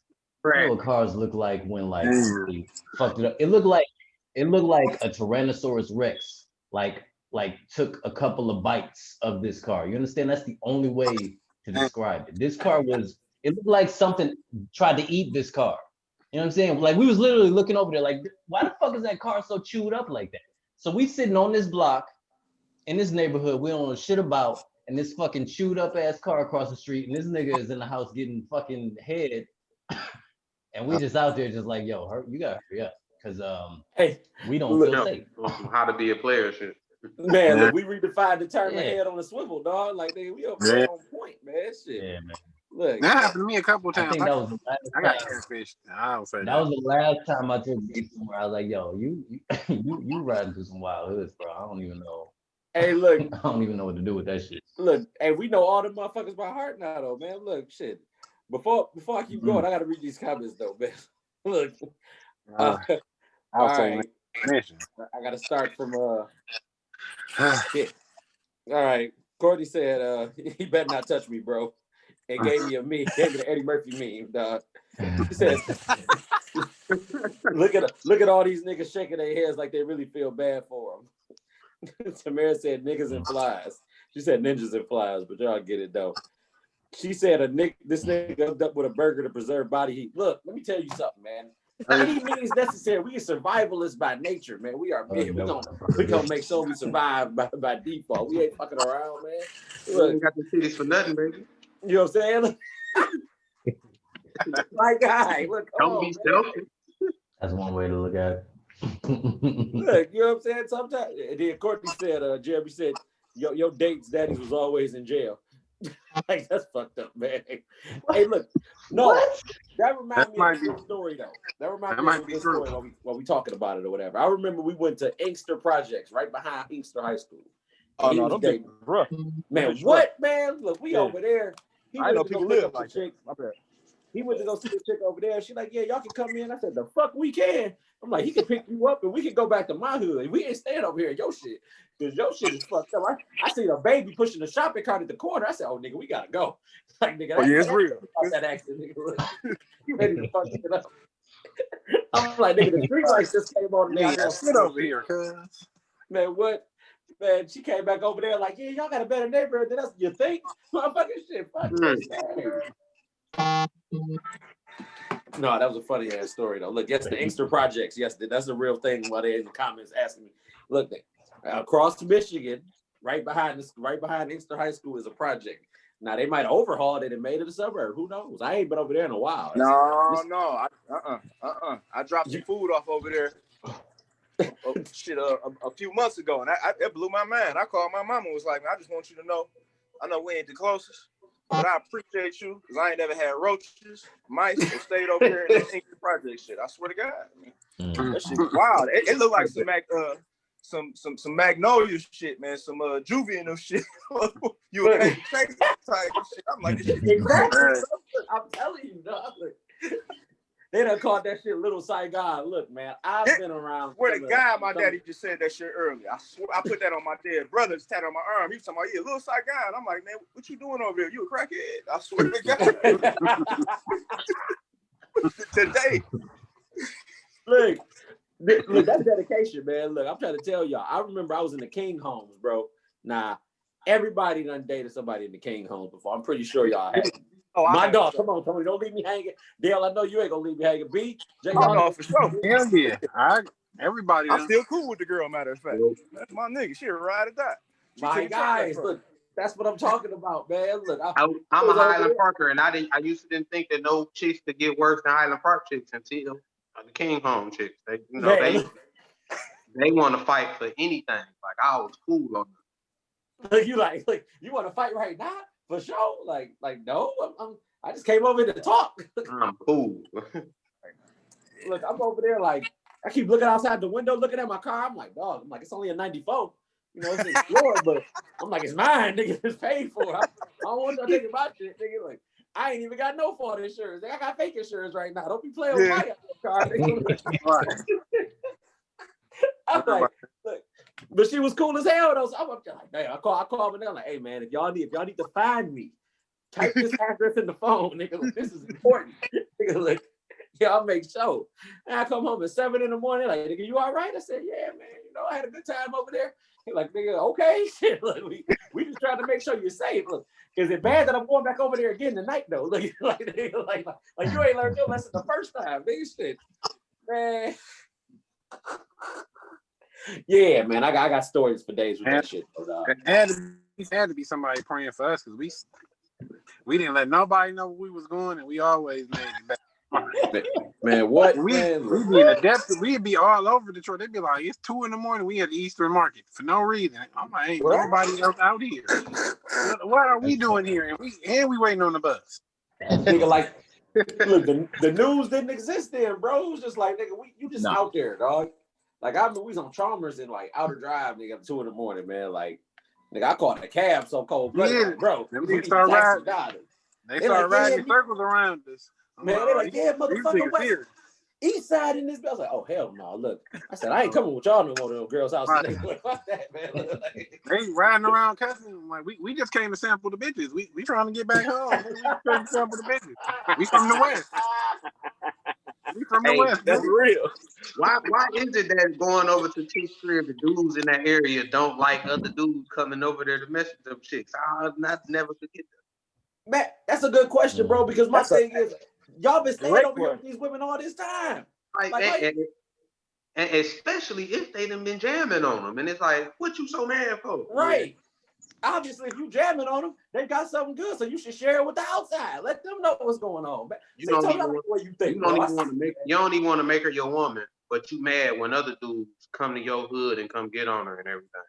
You know what cars look like when like they fucked it up? It looked like a Tyrannosaurus Rex, like took a couple of bites of this car. You understand? That's the only way to describe it. This car it looked like something tried to eat this car. You know what I'm saying? Like we was literally looking over there like, why the fuck is that car so chewed up like that? So we sitting on this block in this neighborhood we don't know shit about, and this fucking chewed up ass car across the street, and this nigga is in the house getting fucking head. And we just out there just like, yo, you gotta hurry up. Cause we don't feel safe. How to be a player shit. Man, look, we redefined the term head on the swivel, dog. Like we over there on point, man. Shit. Yeah, man. Look, that happened to me a couple times. I think that was the last I got catfish. I don't say that. That was the last time I took you somewhere. I was like, yo, you riding through some wild hoods, bro. I don't even know. Hey, look. I don't even know what to do with that shit. Look, hey, we know all the motherfuckers by heart now, though, man. Look, shit. Before I keep going, I gotta read these comments though, man. Look. All right. I gotta start from shit. All right. Courtney said, he better not touch me, bro. And gave me the Eddie Murphy meme, dog. He says, look at all these niggas shaking their heads like they really feel bad for them. Tamara said niggas and flies. She said ninjas and flies, but y'all get it though. She said this nigga hooked up with a burger to preserve body heat. Look, let me tell you something, man. Any means necessary. We are survivalists by nature, man. We are big. We gonna make sure we survive by default. We ain't fucking around, man. Look, we ain't got the titties for nothing, baby. You know what I'm saying? My guy, look, don't be selfish. That's one way to look at it. Look, you know what I'm saying? Sometimes, then Courtney said, Jeremy said, your date's daddy was always in jail. Like, that's fucked up, man. Hey, look, no, what? That reminds me of a good story, though. That reminds me of a good story while we talking about it or whatever. I remember we went to Inkster Projects right behind Inkster High School. Oh, no, don't be bro. Man, what, man? Look, we over there. I know people live like that. He went to go see the chick over there. She's like, yeah, y'all can come in. I said, the fuck we can. I'm like, he can pick you up and we can go back to my hood. We ain't staying over here in your shit. Because your shit is fucked up. I seen a baby pushing the shopping cart at the corner. I said, oh, nigga, we got to go. Like, nigga, it's real. That accident, nigga. You ready to fuck it up. I'm like, nigga, the street lights just came on. Nigga, sit over here, cuz. Man, what? Man, she came back over there like, yeah, y'all got a better neighborhood than us. You think? Motherfucking shit. Fuck this. No, that was a funny ass story though. Look, yes, the Inkster Projects. Yes, that's a real thing. While they're in the comments asking me, look, across Michigan, right behind Inkster High School is a project. Now they might have overhauled it and made it a suburb. Who knows? I ain't been over there in a while. No. I dropped some food off over there. A few months ago, and it blew my mind. I called my mama and was like, I just want you to know, I know we ain't the closest, but I appreciate you because I ain't never had roaches, mice, or stayed over here in the Inkster Project shit. I swear to God, that shit was wild. It looked like some Magnolia shit, man, some juvenile shit. You would type of shit. I'm like, this shit exactly. I'm telling you, dog. They done called that shit Little Saigon. Look, man, I've been around. Where the guy, my daddy just said that shit earlier. I swear, I put that on my dead brother's tat on my arm. He was talking about, yeah, Little Saigon. I'm like, man, what you doing over there? You a crackhead? I swear to God. Today. Look, that's dedication, man. Look, I'm trying to tell y'all. I remember I was in the King homes, bro. Nah, everybody done dated somebody in the King homes before. I'm pretty sure y'all have. Oh, my dog, come on, Tony, don't leave me hanging. Dale, I know you ain't gonna leave me hanging. B, J, no, for sure. Hell yeah. Everybody. I'm still cool with the girl, matter of fact. That's my nigga. She a ride or die. My guys, look, that's what I'm talking about, man. Look, I'm a Highland Parker, and I used to didn't think that no chicks could get worse than Highland Park chicks until the King Home chicks. They, they want to fight for anything. Like I was cool on them. Look, you want to fight right now for sure? Like no, I just came over here to talk. I'm cool. Look, I'm over there like I keep looking outside the window, looking at my car. I'm like, dog. I'm like, it's only a '94. You know, it's explored, but I'm like, it's mine, nigga. It's paid for. I don't want to think about shit, nigga. Like, I ain't even got no fault insurance. I got fake insurance right now. Don't be playing with my car, nigga. I'm like, look, but she was cool as hell though. So I'm like, damn, I call them. I'm like, hey man, if y'all need to find me, type this address in the phone, nigga. Like, this is important, nigga. Like, yeah, I'll make sure. And I come home at 7 in the morning. Like, nigga, you all right? I said, yeah, man. You know, I had a good time over there. He like, nigga, okay, shit. Look, we just trying to make sure you're safe. Look, is it bad that I'm going back over there again tonight though? Look, like you ain't learned your lesson the first time, nigga. Shit, man. Yeah, man, I got stories for days with that shit. It had to be somebody praying for us because we didn't let nobody know where we was going, and we always made it back. Man, what? We'd be in the depths. We'd be all over Detroit. They'd be like, it's 2 a.m. We at the Eastern Market for no reason. I'm like, ain't nobody else out here. What are we doing here? And we waiting on the bus. Nigga, like, look, the news didn't exist then, bro. It was just like, nigga, you just out there, dog. Like, I remember we was on Chalmers and like Outer Drive, nigga, at 2 a.m, man. Like, nigga, I caught a cab so cold blooded, like, bro. They start riding. They start riding circles around us. Man, they're like, yeah, motherfucker, East Side in this. I was like, oh hell no! Look, I said I ain't coming with y'all no more to the girls' house. Like, fuck that, man. They riding around cussing. Like we just came to sample the bitches. We trying to get back home. We trying to sample the bitches. We from the West. We from the West. That's real. Why is it that going over to chicks' crib, the dudes in that area don't like other dudes coming over there to mess with them chicks? I'll never forget that. Man, that's a good question, bro. Because my thing is, y'all been staying over here with these women all this time. And especially if they done been jamming on them. And it's like, what you so mad for? Right. Obviously, if you jamming on them, they got something good, so you should share it with the outside. Let them know what's going on. Man. You don't even want to make her your woman, but you mad when other dudes come to your hood and come get on her and everything.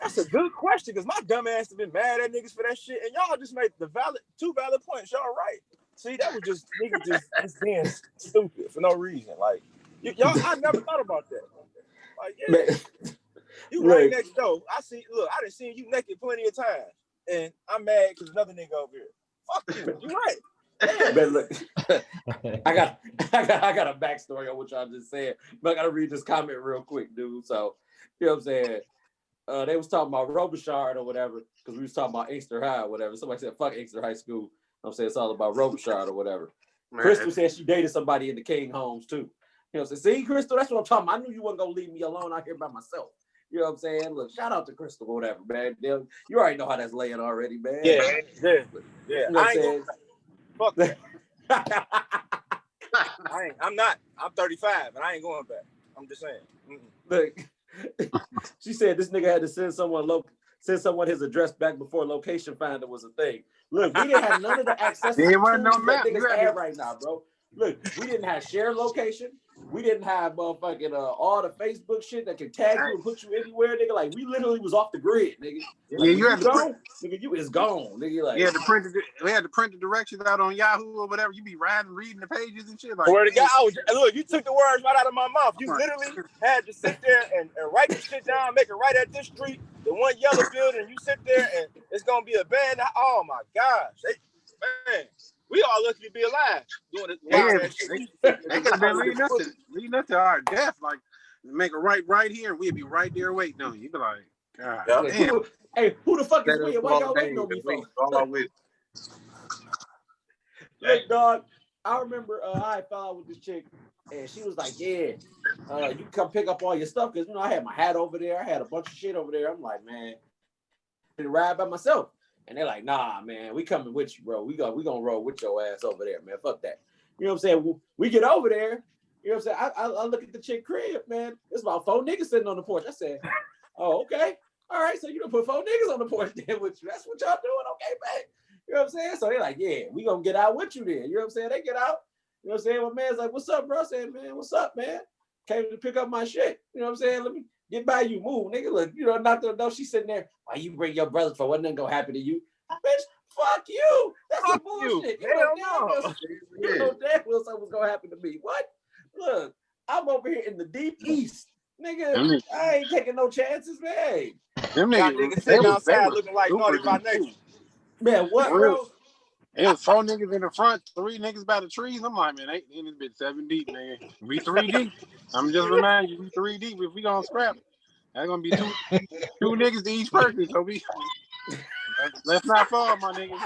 That's a good question, because my dumb ass have been mad at niggas for that shit, and y'all just made two valid points. Y'all right. See, that was just niggas just being stupid for no reason. Like, y'all, I never thought about that. Like, yeah, you right next door. I done seen you naked plenty of times, and I'm mad because another nigga over here. Fuck you. You right. Man, look, I got a backstory on what y'all just said, but I gotta read this comment real quick, dude. So, you know what I'm saying? They was talking about Robichard or whatever, because we was talking about Inkster High or whatever. Somebody said, fuck Inkster High School. I'm saying it's all about Robichard or whatever. Man. Crystal said she dated somebody in the King homes too. You know, so see, Crystal, that's what I'm talking about. I knew you wasn't gonna leave me alone out here by myself. You know what I'm saying? Look, shout out to Crystal or whatever, man. You already know how that's laying already, man. Yeah. You know what I'm saying? Fuck that. I'm 35 and I ain't going back. I'm just saying. Look, she said this nigga had to send someone his address back before location finder was a thing. Look, we didn't have none of the access to niggas have right now, bro. Look, we didn't have shared location. We didn't have motherfucking all the Facebook shit that can tag you and put you anywhere, nigga. Like, we literally was off the grid, nigga. Like, you had to gone, nigga, you is gone, nigga. Like, we had to print the directions out on Yahoo or whatever. You be reading the pages and shit. Like, where to go? Look, you took the words right out of my mouth. You literally had to sit there and write the shit down, make it right at this street, the one yellow building. You sit there and it's gonna be a bad. Oh my gosh, man. We all lucky to be alive doing this Yeah, wild ass shit. they could have been leading us to our death. Like, make a right here, and we'd be right there waiting on you. You'd be like, God damn. Hey, who the fuck is Let us we? Why all y'all day waiting on me and wait for? all with. Look, dog, I remember I fell out with this chick, and she was like, yeah, you can come pick up all your stuff, because, you know, I had my hat over there. I had a bunch of shit over there. I'm like, man, I to ride by myself. And they're like, nah, man, we coming with you, bro. We gonna roll with your ass over there, man. Fuck that. You know what I'm saying? We get over there. You know what I'm saying? I look at the chick crib, man. There's about 4 niggas sitting on the porch. I said, oh, okay. All right, so you done put 4 niggas on the porch then with you. That's what y'all doing? Okay, man. You know what I'm saying? So they're like, yeah, we gonna get out with you then. You know what I'm saying? They get out. You know what I'm saying? My man's like, what's up, bro? I said, man, what's up, man? Came to pick up my shit. You know what I'm saying? Let me get by you. Move, nigga. Look, you know, not to know she's sitting there. Why you bring your brothers for? What nothing gonna happen to you? Bitch, fuck you. That's some bullshit. You know damn well something's gonna happen to me. What? Look, I'm over here in the deep east. Nigga, I ain't taking no chances, man. Them niggas sitting outside looking like naughty by nature. Man, what, bro? It was 4 niggas in the front, 3 niggas by the trees. I'm like, man, they in this bitch 7 deep, nigga. We 3 deep. I'm just remind you, we 3 deep. If we gonna scrap, that's gonna be two niggas to each person. So let's not fall, my niggas.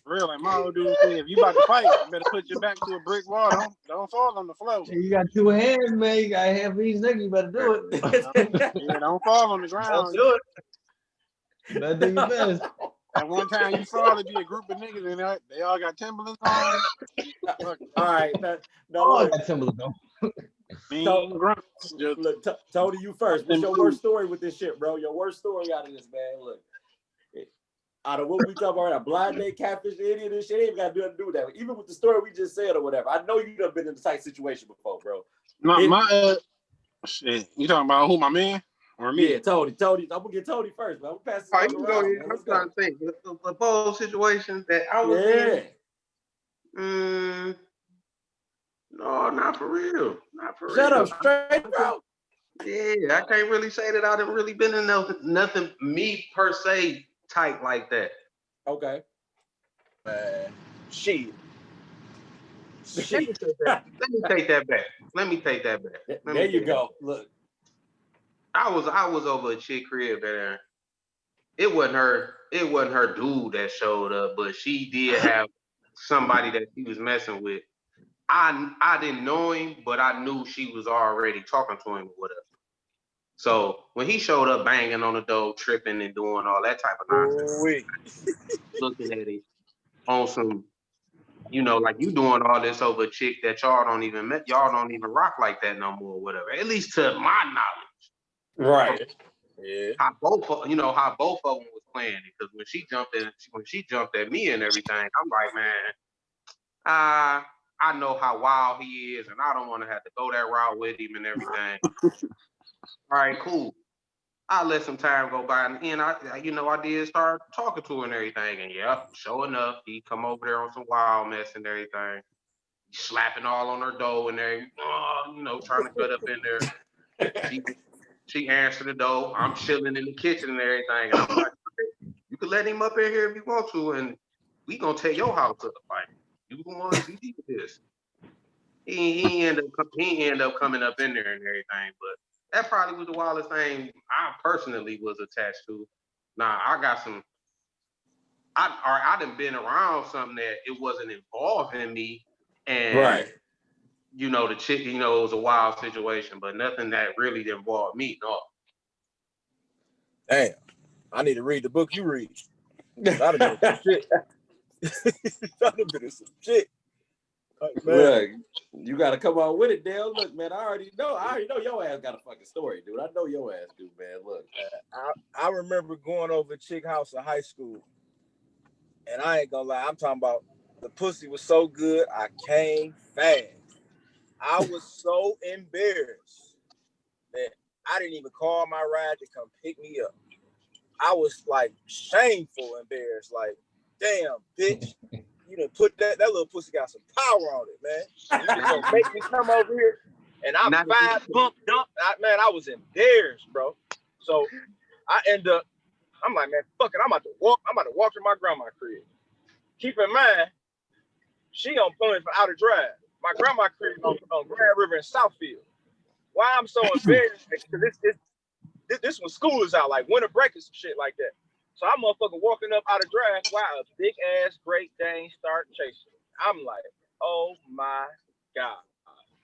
Real, like my old dude said, if you about to fight, you better put your back to a brick wall. Don't fall on the floor. You got 2 hands, man. You got half these niggas. You better do it. Yeah, don't fall on the ground. Don't do it. Better do your best. At one time you saw it be a group of niggas and they all got Timberlands on. All right, no, all got Timberlands on. Look, Tony, you first. What's your worst story with this shit, bro? Your worst story out of this, man. Look, out of what we talk about, a blind date, catfish, any of this shit, ain't even got nothing to do with that. Even with the story we just said or whatever, I know you done been in a tight situation before, bro. Shit. You talking about who, my man? Or me? Yeah, Tony. I'm gonna get Tony first, man. I'm gonna pass this You around. go. I'm trying to think. The bold situation that I was in. No, not for real. Not for real. Shut up, straight, bro. Yeah, I can't really say that I didn't really been in nothing me per se tight like that. Okay. Shit. Let me take that back. There you go. Look. I was over a chick crib there. It wasn't her dude that showed up, but she did have somebody that she was messing with. I didn't know him, but I knew she was already talking to him or whatever. So when he showed up banging on the door, tripping and doing all that type of nonsense, looking at it on some, you know, like you doing all this over a chick that y'all don't even rock like that no more or whatever. At least to my knowledge. Right. So, yeah. How both of them was playing it, because when she jumped at me and everything, I'm like, man, I know how wild he is, and I don't want to have to go that route with him and everything. All right, cool. I let some time go by, and I did start talking to her and everything, and sure enough, he come over there on some wild mess and everything, slapping all on her door and everything, trying to get up in there. She answered the door. I'm chilling in the kitchen and everything, and I'm like, you can let him up in here if you want to, and we gonna take your house up. Like, you want to be this? He ended up coming up in there and everything, but that probably was the wildest thing I personally was attached to. Nah, I got some. I done been around something that it wasn't involving me, and right. The chick, it was a wild situation, but nothing that really involved me. No. Damn, I need to read the book you read. That'd have been some shit. That'd have been some shit. Look, you gotta come on with it, Dale. Look, man, I already know your ass got a fucking story, dude. I know your ass do, man. Look, I remember going over a chick house in high school, and I ain't gonna lie, I'm talking about the pussy was so good, I came fast. I was so embarrassed that I didn't even call my ride to come pick me up. I was like shameful embarrassed, like, damn, bitch. You done put that little pussy got some power on it, man. You just gonna make me come over here and I'm 5 bump dump. I was embarrassed, bro. So I end up, I'm like, man, fuck it. I'm about to walk to my grandma's crib. keep in mind, she on Plymouth for Outer Drive. My grandma crib on Grand River in Southfield. Why I'm so embarrassed? Because this when school is out, like winter break and some shit like that. So I'm motherfucker walking up Outer Drive while a big ass Great Dane start chasing. I'm like, oh my God.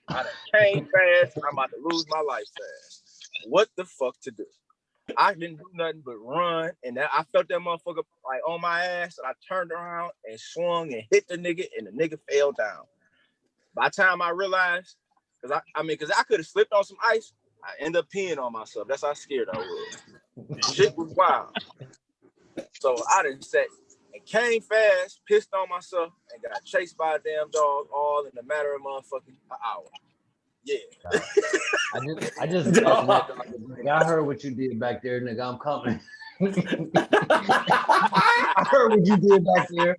I done came fast and I'm about to lose my life fast. What the fuck to do? I didn't do nothing but run, and I felt that motherfucker like on my ass, and I turned around and swung and hit the nigga, and the nigga fell down. By the time I realized, because I could have slipped on some ice, I ended up peeing on myself. That's how scared I was. Shit was wild. So I done sat and came fast, pissed on myself, and got chased by a damn dog all in a matter of motherfucking an hour. Yeah. I just nigga, I heard what you did back there, nigga. I'm coming. I heard what you did back there.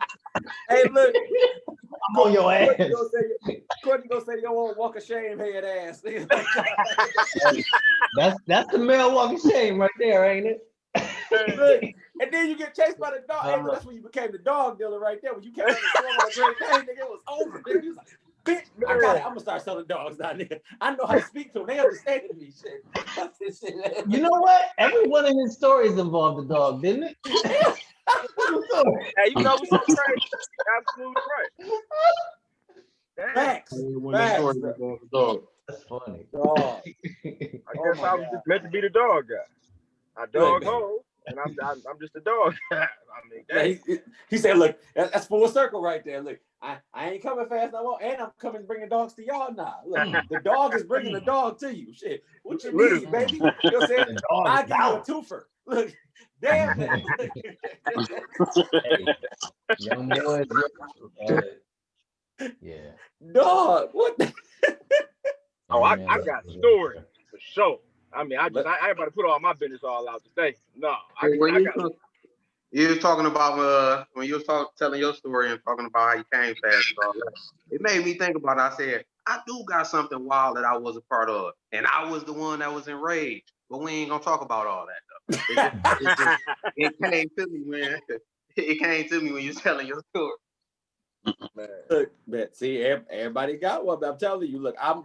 Hey, look, I'm on your ass. Courtney gonna say you won't walk a shame head ass. That's the male walk of shame right there, ain't it? Look, and then you get chased by the dog. Hey, that's when you became the dog dealer right there. When you came out and swung on a Great Dane, nigga, it was over. Nigga, you was like, bitch, I got it. I'm gonna start selling dogs now, nigga. I know how to speak to them. They understand me. Shit. You know what? Every one of his stories involved a dog, didn't it? Hey, you know what's so crazy? Absolutely right. Facts. That's funny. Dog. I guess I was just meant to be the dog guy. I dog hole, and I'm just a dog guy. I mean, he said, "Look, that's full circle right there. Look, I ain't coming fast no more, and I'm coming bringing dogs to y'all now. Look, the dog is bringing the dog to you. Shit, what you need, baby? You know what I'm saying? I give you a twofer. Look, damn it. Hey, young boys, yeah. Dog, what? Oh, I got a story for sure. I mean, I ain't about to put all my business all out today. No, you was talking about when you was telling your story and talking about how you came fast and all that. It made me think about it. I said, I do got something wild that I was a part of, and I was the one that was enraged. But we ain't gonna talk about all that though. It came to me, man. It came to me when you was telling your story. Man. Look, man, see, everybody got one. But I'm telling you, look, I'm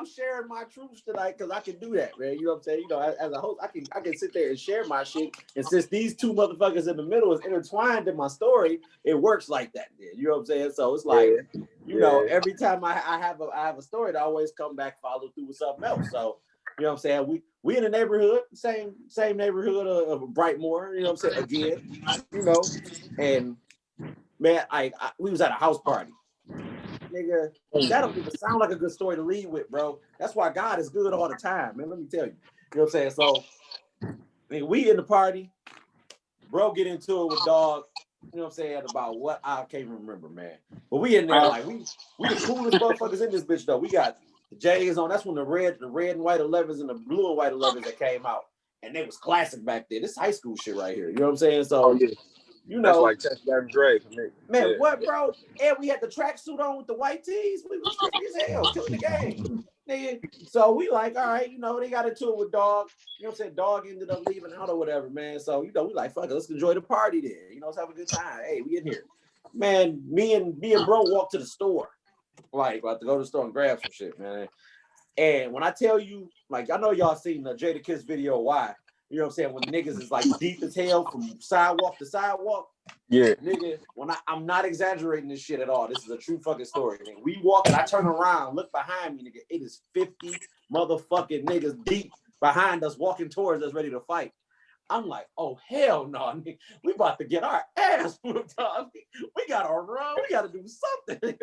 sharing my truths tonight because I can do that, man. You know what I'm saying? You know, as a host, I can sit there and share my shit. And since these two motherfuckers in the middle is intertwined in my story, it works like that. Man. You know what I'm saying? So it's like, you know, every time I have a story, I always come back, follow through with something else. So you know what I'm saying? We in the neighborhood, same neighborhood of Brightmoor. You know what I'm saying? Again, you know, and man, we was at a house party. Nigga, that don't even sound like a good story to lead with, bro. That's why God is good all the time, man. Let me tell you. You know what I'm saying? So, I mean, we in the party, bro, get into it with dog. You know what I'm saying? About what I can't even remember, man. But we in there like we the coolest motherfuckers in this bitch though. We got the J's on. That's when the red and white 11s and the blue and white 11s that came out, and they was classic back then. This high school shit right here. You know what I'm saying? So. You know, that's like 10 grade for me. Man, what, bro? And we had the tracksuit on with the white tees. We was trippy as hell, killing the game. Nigga. So we like, all right, you know, they got into it with dog. You know what I'm saying? Dog ended up leaving out or whatever, man. So, you know, we like, fuck it, let's enjoy the party there. You know, let's have a good time. Hey, we in here. Man, me and bro walked to the store. Like, about to go to the store and grab some shit, man. And when I tell you, like, I know y'all seen the Jada Kiss video, Why? You know what I'm saying? When niggas is like deep as hell from sidewalk to sidewalk. Yeah. Nigga, when I'm not exaggerating this shit at all. This is a true fucking story. Nigga. We walk and I turn around, look behind me, nigga. It is 50 motherfucking niggas deep behind us walking towards us ready to fight. I'm like, oh, hell no, nigga. We about to get our ass whooped up. We gotta run. We gotta do something.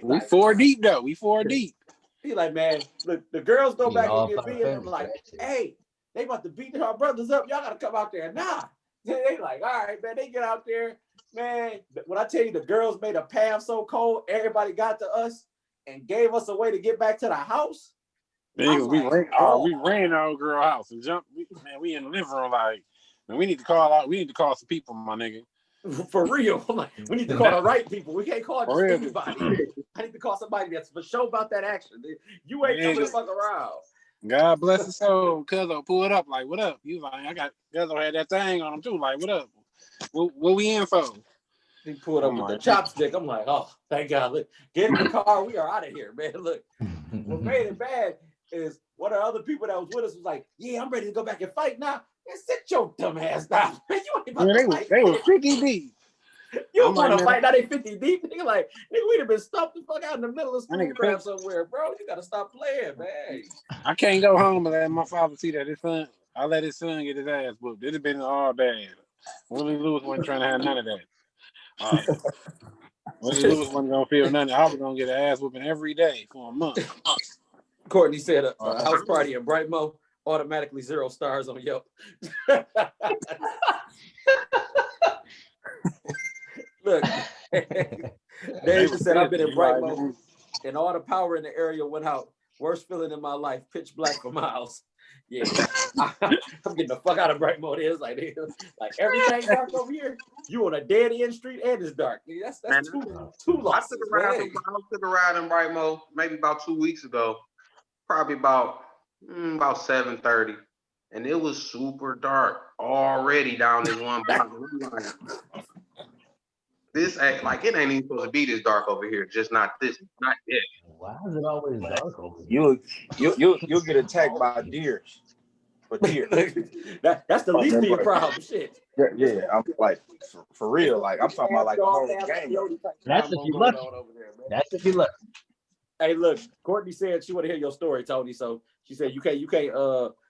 we 4 deep, though. We 4 deep. He like, man, look, the girls go back and get beat, and I'm like, hey, they about to beat our brothers up. Y'all gotta come out there. Nah. They like, all right, man. They get out there, man. When I tell you the girls made a path so cold, everybody got to us and gave us a way to get back to the house. Man, we ran our old girl house and jumped. We in the living room like, man, we need to call some people, my nigga. For real. Like, we need to call the right people. We can't call just anybody. I need to call somebody that's for sure about that action. You ain't coming to fuck around. God bless his soul. Cuzzo pulled up like, what up? He was like, Cuzzo had that thing on him too. Like, what up? What we in for? He pulled up with the chopstick. I'm like, oh, thank God. Look, get in the car. We are out of here, man. Look, what made it bad is one of the other people that was with us was like, yeah, I'm ready to go back and fight now. Man, sit your dumb ass down. Man, you ain't about to fight. They were 50 deep. You don't want to fight now. They 50 deep. Nigga, like, nigga, we'd have been stopped the fuck out in the middle of school crap somewhere, bro. You got to stop playing, man. I can't go home and let my father see that his son. I let his son get his ass whooped. It'd have been all bad. Willie Lewis wasn't trying to have none of that. Willie Lewis wasn't gonna feel nothing. I was gonna get an ass whooping every day for a month. Courtney said a house party in Brightmo, automatically 0 stars on Yelp. Look, David said I've been in Brightmo and all the power in the area went out. Worst feeling in my life, pitch black for miles. Yeah, I'm getting the fuck out of Brightmo. It's like everything dark over here. You on a dead end street and it's dark. That's too long. I took a ride in Brightmo maybe about 2 weeks ago, probably about 7:30, and it was super dark already down this one block. This act like it ain't even supposed to be this dark over here. Just not yet. Why is it always dark over here? You'll get attacked by deers. For deer. That's the least big problem. Shit. Yeah, I'm like for real. Like I'm talking about like the whole game. That's if you lucky. That's if you lucky. Hey, look, Courtney said she want to hear your story, Tony. So she said you can't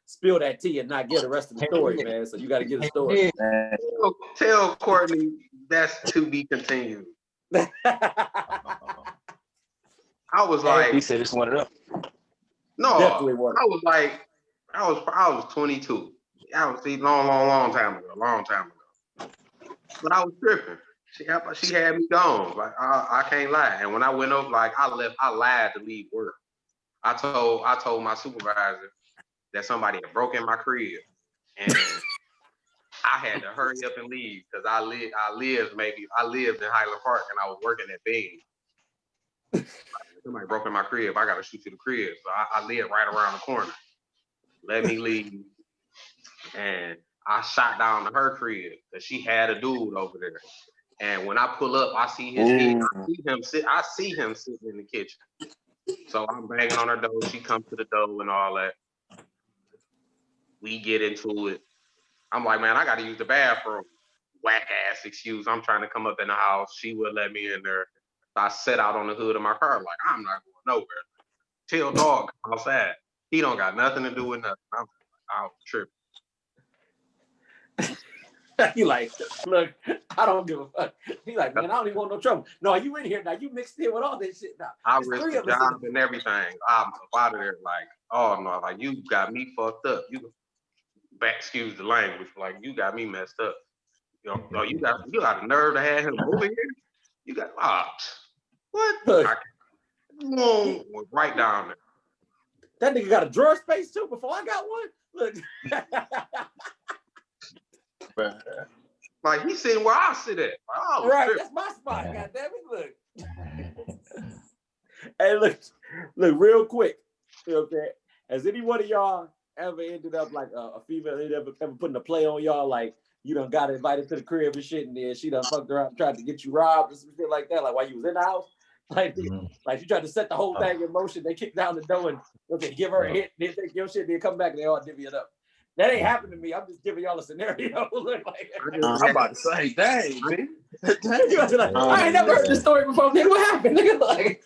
spill that tea and not get the rest of the story, man. So you got to get a story. Tell Courtney that's to be continued. I was like, he said it's one of them. No, definitely one. I was like, I was 22. I was long time ago. But I was tripping. She had me gone. Like I can't lie. And when I went over, like I lied to leave work. I told my supervisor that somebody had broken my crib, and I had to hurry up and leave because I lived in Highland Park and I was working at Bing. Somebody broke in my crib. I got to shoot to the crib, so I live right around the corner. Let me leave, and I shot down to her crib because she had a dude over there. And when I pull up, I see his head. I see him sitting in the kitchen. So I'm banging on her door. She comes to the door and all that. We get into it. I'm like, man, I got to use the bathroom. Whack ass excuse. I'm trying to come up in the house. She would let me in there. So I set out on the hood of my car like, I'm not going nowhere. Tell dog outside. He don't got nothing to do with nothing. I'm tripping. He like, look, I don't give a fuck. He like, man, I don't even want no trouble. No, you in here now. You mixed in with all this shit now. I risked the job and everything. I'm out of there like, oh no, like you got me fucked up. You excuse the language, like you got me messed up. You know, you got the nerve to have him over here. You got what? Right down there. That nigga got a drawer space too before I got one. Look. Like he's sitting where I sit at. Oh, right, that's my spot. Goddamn it, look. Hey, look, real quick. Okay, has any one of y'all ever ended up like a female ever putting a play on y'all? Like you done got invited to the crib and shit, and then she done fucked around and tried to get you robbed or some shit like that. Like while you was in the house, like she tried to set the whole thing in motion. They kicked down the door and give her a hit, then take your shit, then come back and they all divvy it up. That ain't happened to me. I'm just giving y'all a scenario. I'm about to say, dang, man. I ain't never heard this story before. Nigga, what happened? Nigga, like,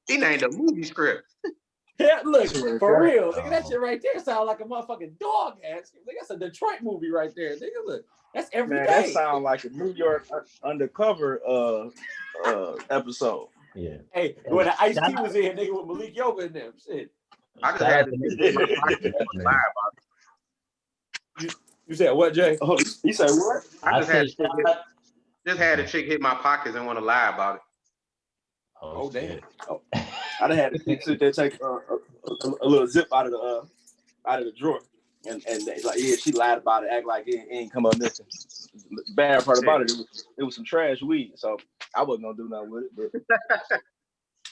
he named a movie script. Yeah, look, for real. Nigga, that shit right there sound like a motherfucking dog ass. Nigga, that's a Detroit movie right there. Nigga, look, that's every day. That sound like a New York undercover episode. Yeah. Hey, when the Ice T was in, nigga, with Malik Yoba in them, shit. I just had to lie about it. You said what, Jay? Oh, you said what? I just had a chick hit my pockets and want to lie about it. Oh damn! Oh, I done had to sit there take a little zip out of the drawer, and they like, yeah, she lied about it, act like it ain't come up missing. The bad part about it was some trash weed, so I wasn't gonna do nothing with it. But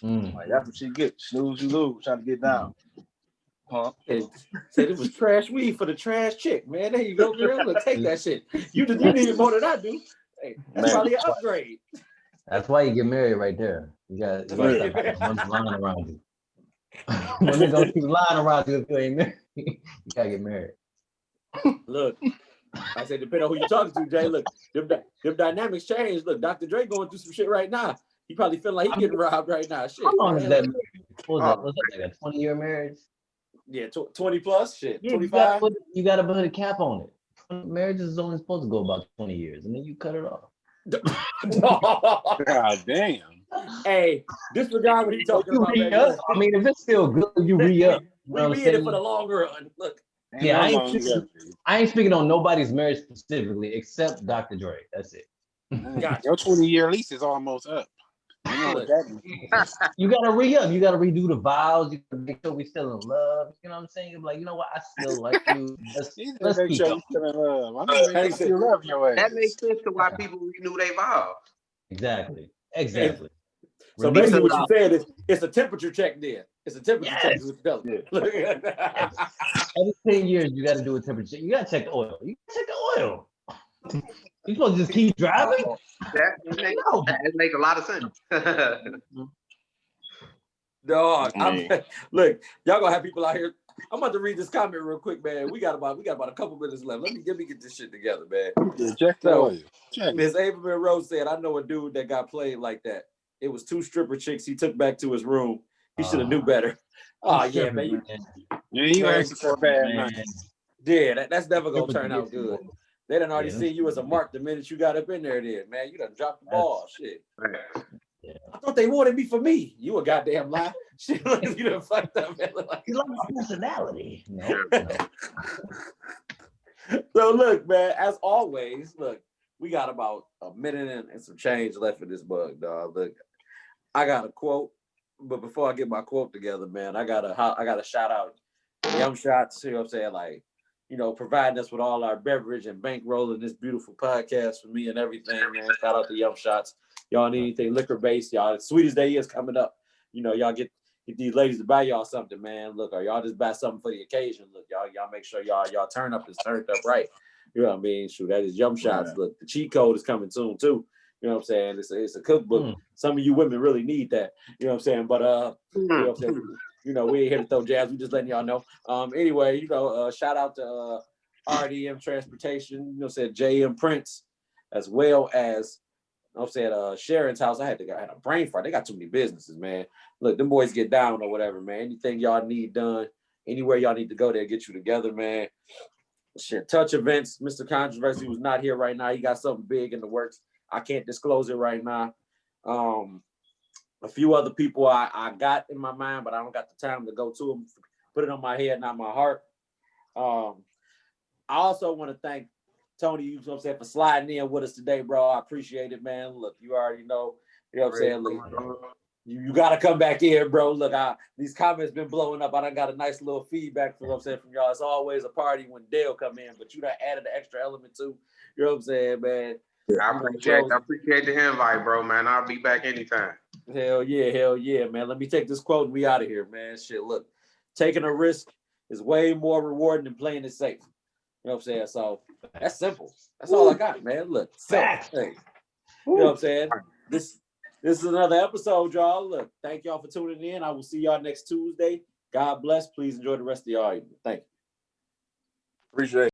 like, that's what she get. Snooze, you lose. Trying to get down. Huh? Said it was trash weed for the trash chick, man. There you go, girl. Look, take that shit. You need it more than I do. Hey, that's probably an upgrade. That's why you get married right there. You got stop having women lying around you. Women gonna keep lying around you if you ain't married. You gotta get married. Look, I said, depending on who you talking to, Jay. Look, them dynamics change. Look, Dr. Dre going through some shit right now. He probably feeling like he getting robbed right now. Shit. How long is that? What was that like a 20-year marriage? Yeah, 20 plus. Shit, Yeah, 25. you gotta put a cap on it. Marriage is only supposed to go about 20 years, and then you cut it off. God damn. Hey, disregard what he talking about, man. I mean, if it's still good, you re-up. We in it for the long run. Look. Yeah, I ain't speaking on nobody's marriage specifically, except Dr. Dre. That's it. Gotcha. Your 20-year lease is almost up. You know what that means. You gotta re-up. You gotta redo the vows. You gotta make sure we still in love. You know what I'm saying? You're like, you know what? I still like you. Let's make keep sure going. you still in love. I'm gonna make sure you love your ass. That makes sense to why people renew their vows. Exactly. So basically, what you said is it's a temperature check. Then it's a temperature check. Yes. Every 10 years, you got to do a temperature check. You got to check the oil. You got to check the oil. You supposed to just keep driving? That makes a lot of sense. Dog, look, y'all gonna have people out here. I'm about to read this comment real quick, man. We got about a couple minutes left. Let me get this shit together, man. Check the oil. Ms. Ava Rose said, "I know a dude that got played like that. It was 2 stripper chicks he took back to his room. He should have knew better." Oh yeah, man. You asking for a bad night. Yeah, that's never gonna turn out good. They done already seen you as a mark the minute you got up in there. Then, man, you done dropped the ball. Shit. Yeah. I thought they wanted me for me. You a goddamn lie. Shit, you done fucked up, man. You like my personality. No. So look, man, as always, look, we got about a minute and some change left for this bug, dog. Look, I got a quote, but before I get my quote together, man, I gotta shout out Yum Shots, you know what I'm saying? Like, you know, providing us with all our beverage and bankrolling this beautiful podcast for me and everything, man. Shout out to Yum Shots. Y'all need anything liquor based, y'all. Sweetest Day is coming up. You know, y'all get these ladies to buy y'all something, man. Look, or y'all just buy something for the occasion. Look, y'all make sure y'all turn up is turned up right. You know what I mean? Shoot, that is Yum Shots. Look, the cheat code is coming soon too. You know what I'm saying? It's a cookbook. Some of you women really need that. You know what I'm saying? But you know what I'm saying? You know, we ain't here to throw jabs. We just letting y'all know. Anyway, you know, shout out to RDM Transportation. You know what I'm saying? JM Prince, as well as I'm saying Sharon's house. I had a brain fart. They got too many businesses, man. Look, them boys get down or whatever, man. Anything y'all need done, anywhere y'all need to go, they'll get you together, man. Shit, Touch Events. Mr. Controversy was not here right now. He got something big in the works. I can't disclose it right now. A few other people I got in my mind, but I don't got the time to go to them. Put it on my head, not my heart. I also want to thank Tony, you know what I'm saying, for sliding in with us today, bro. I appreciate it, man. Look, you already know, you know what I'm saying? Look, you got to come back here, bro. Look, these comments been blowing up. I done got a nice little feedback from, you know what I'm saying, from y'all. It's always a party when Dale come in, but you done added an extra element too. You know what I'm saying, man? I appreciate the invite, bro, man. I'll be back anytime. Hell yeah, man. Let me take this quote and we out of here, man. Shit, look, taking a risk is way more rewarding than playing it safe. You know what I'm saying? So that's simple. That's all I got, man. Look, fact. You know what I'm saying? This is another episode, y'all. Look, thank y'all for tuning in. I will see y'all next Tuesday. God bless. Please enjoy the rest of y'all evening. Thank you. Appreciate it.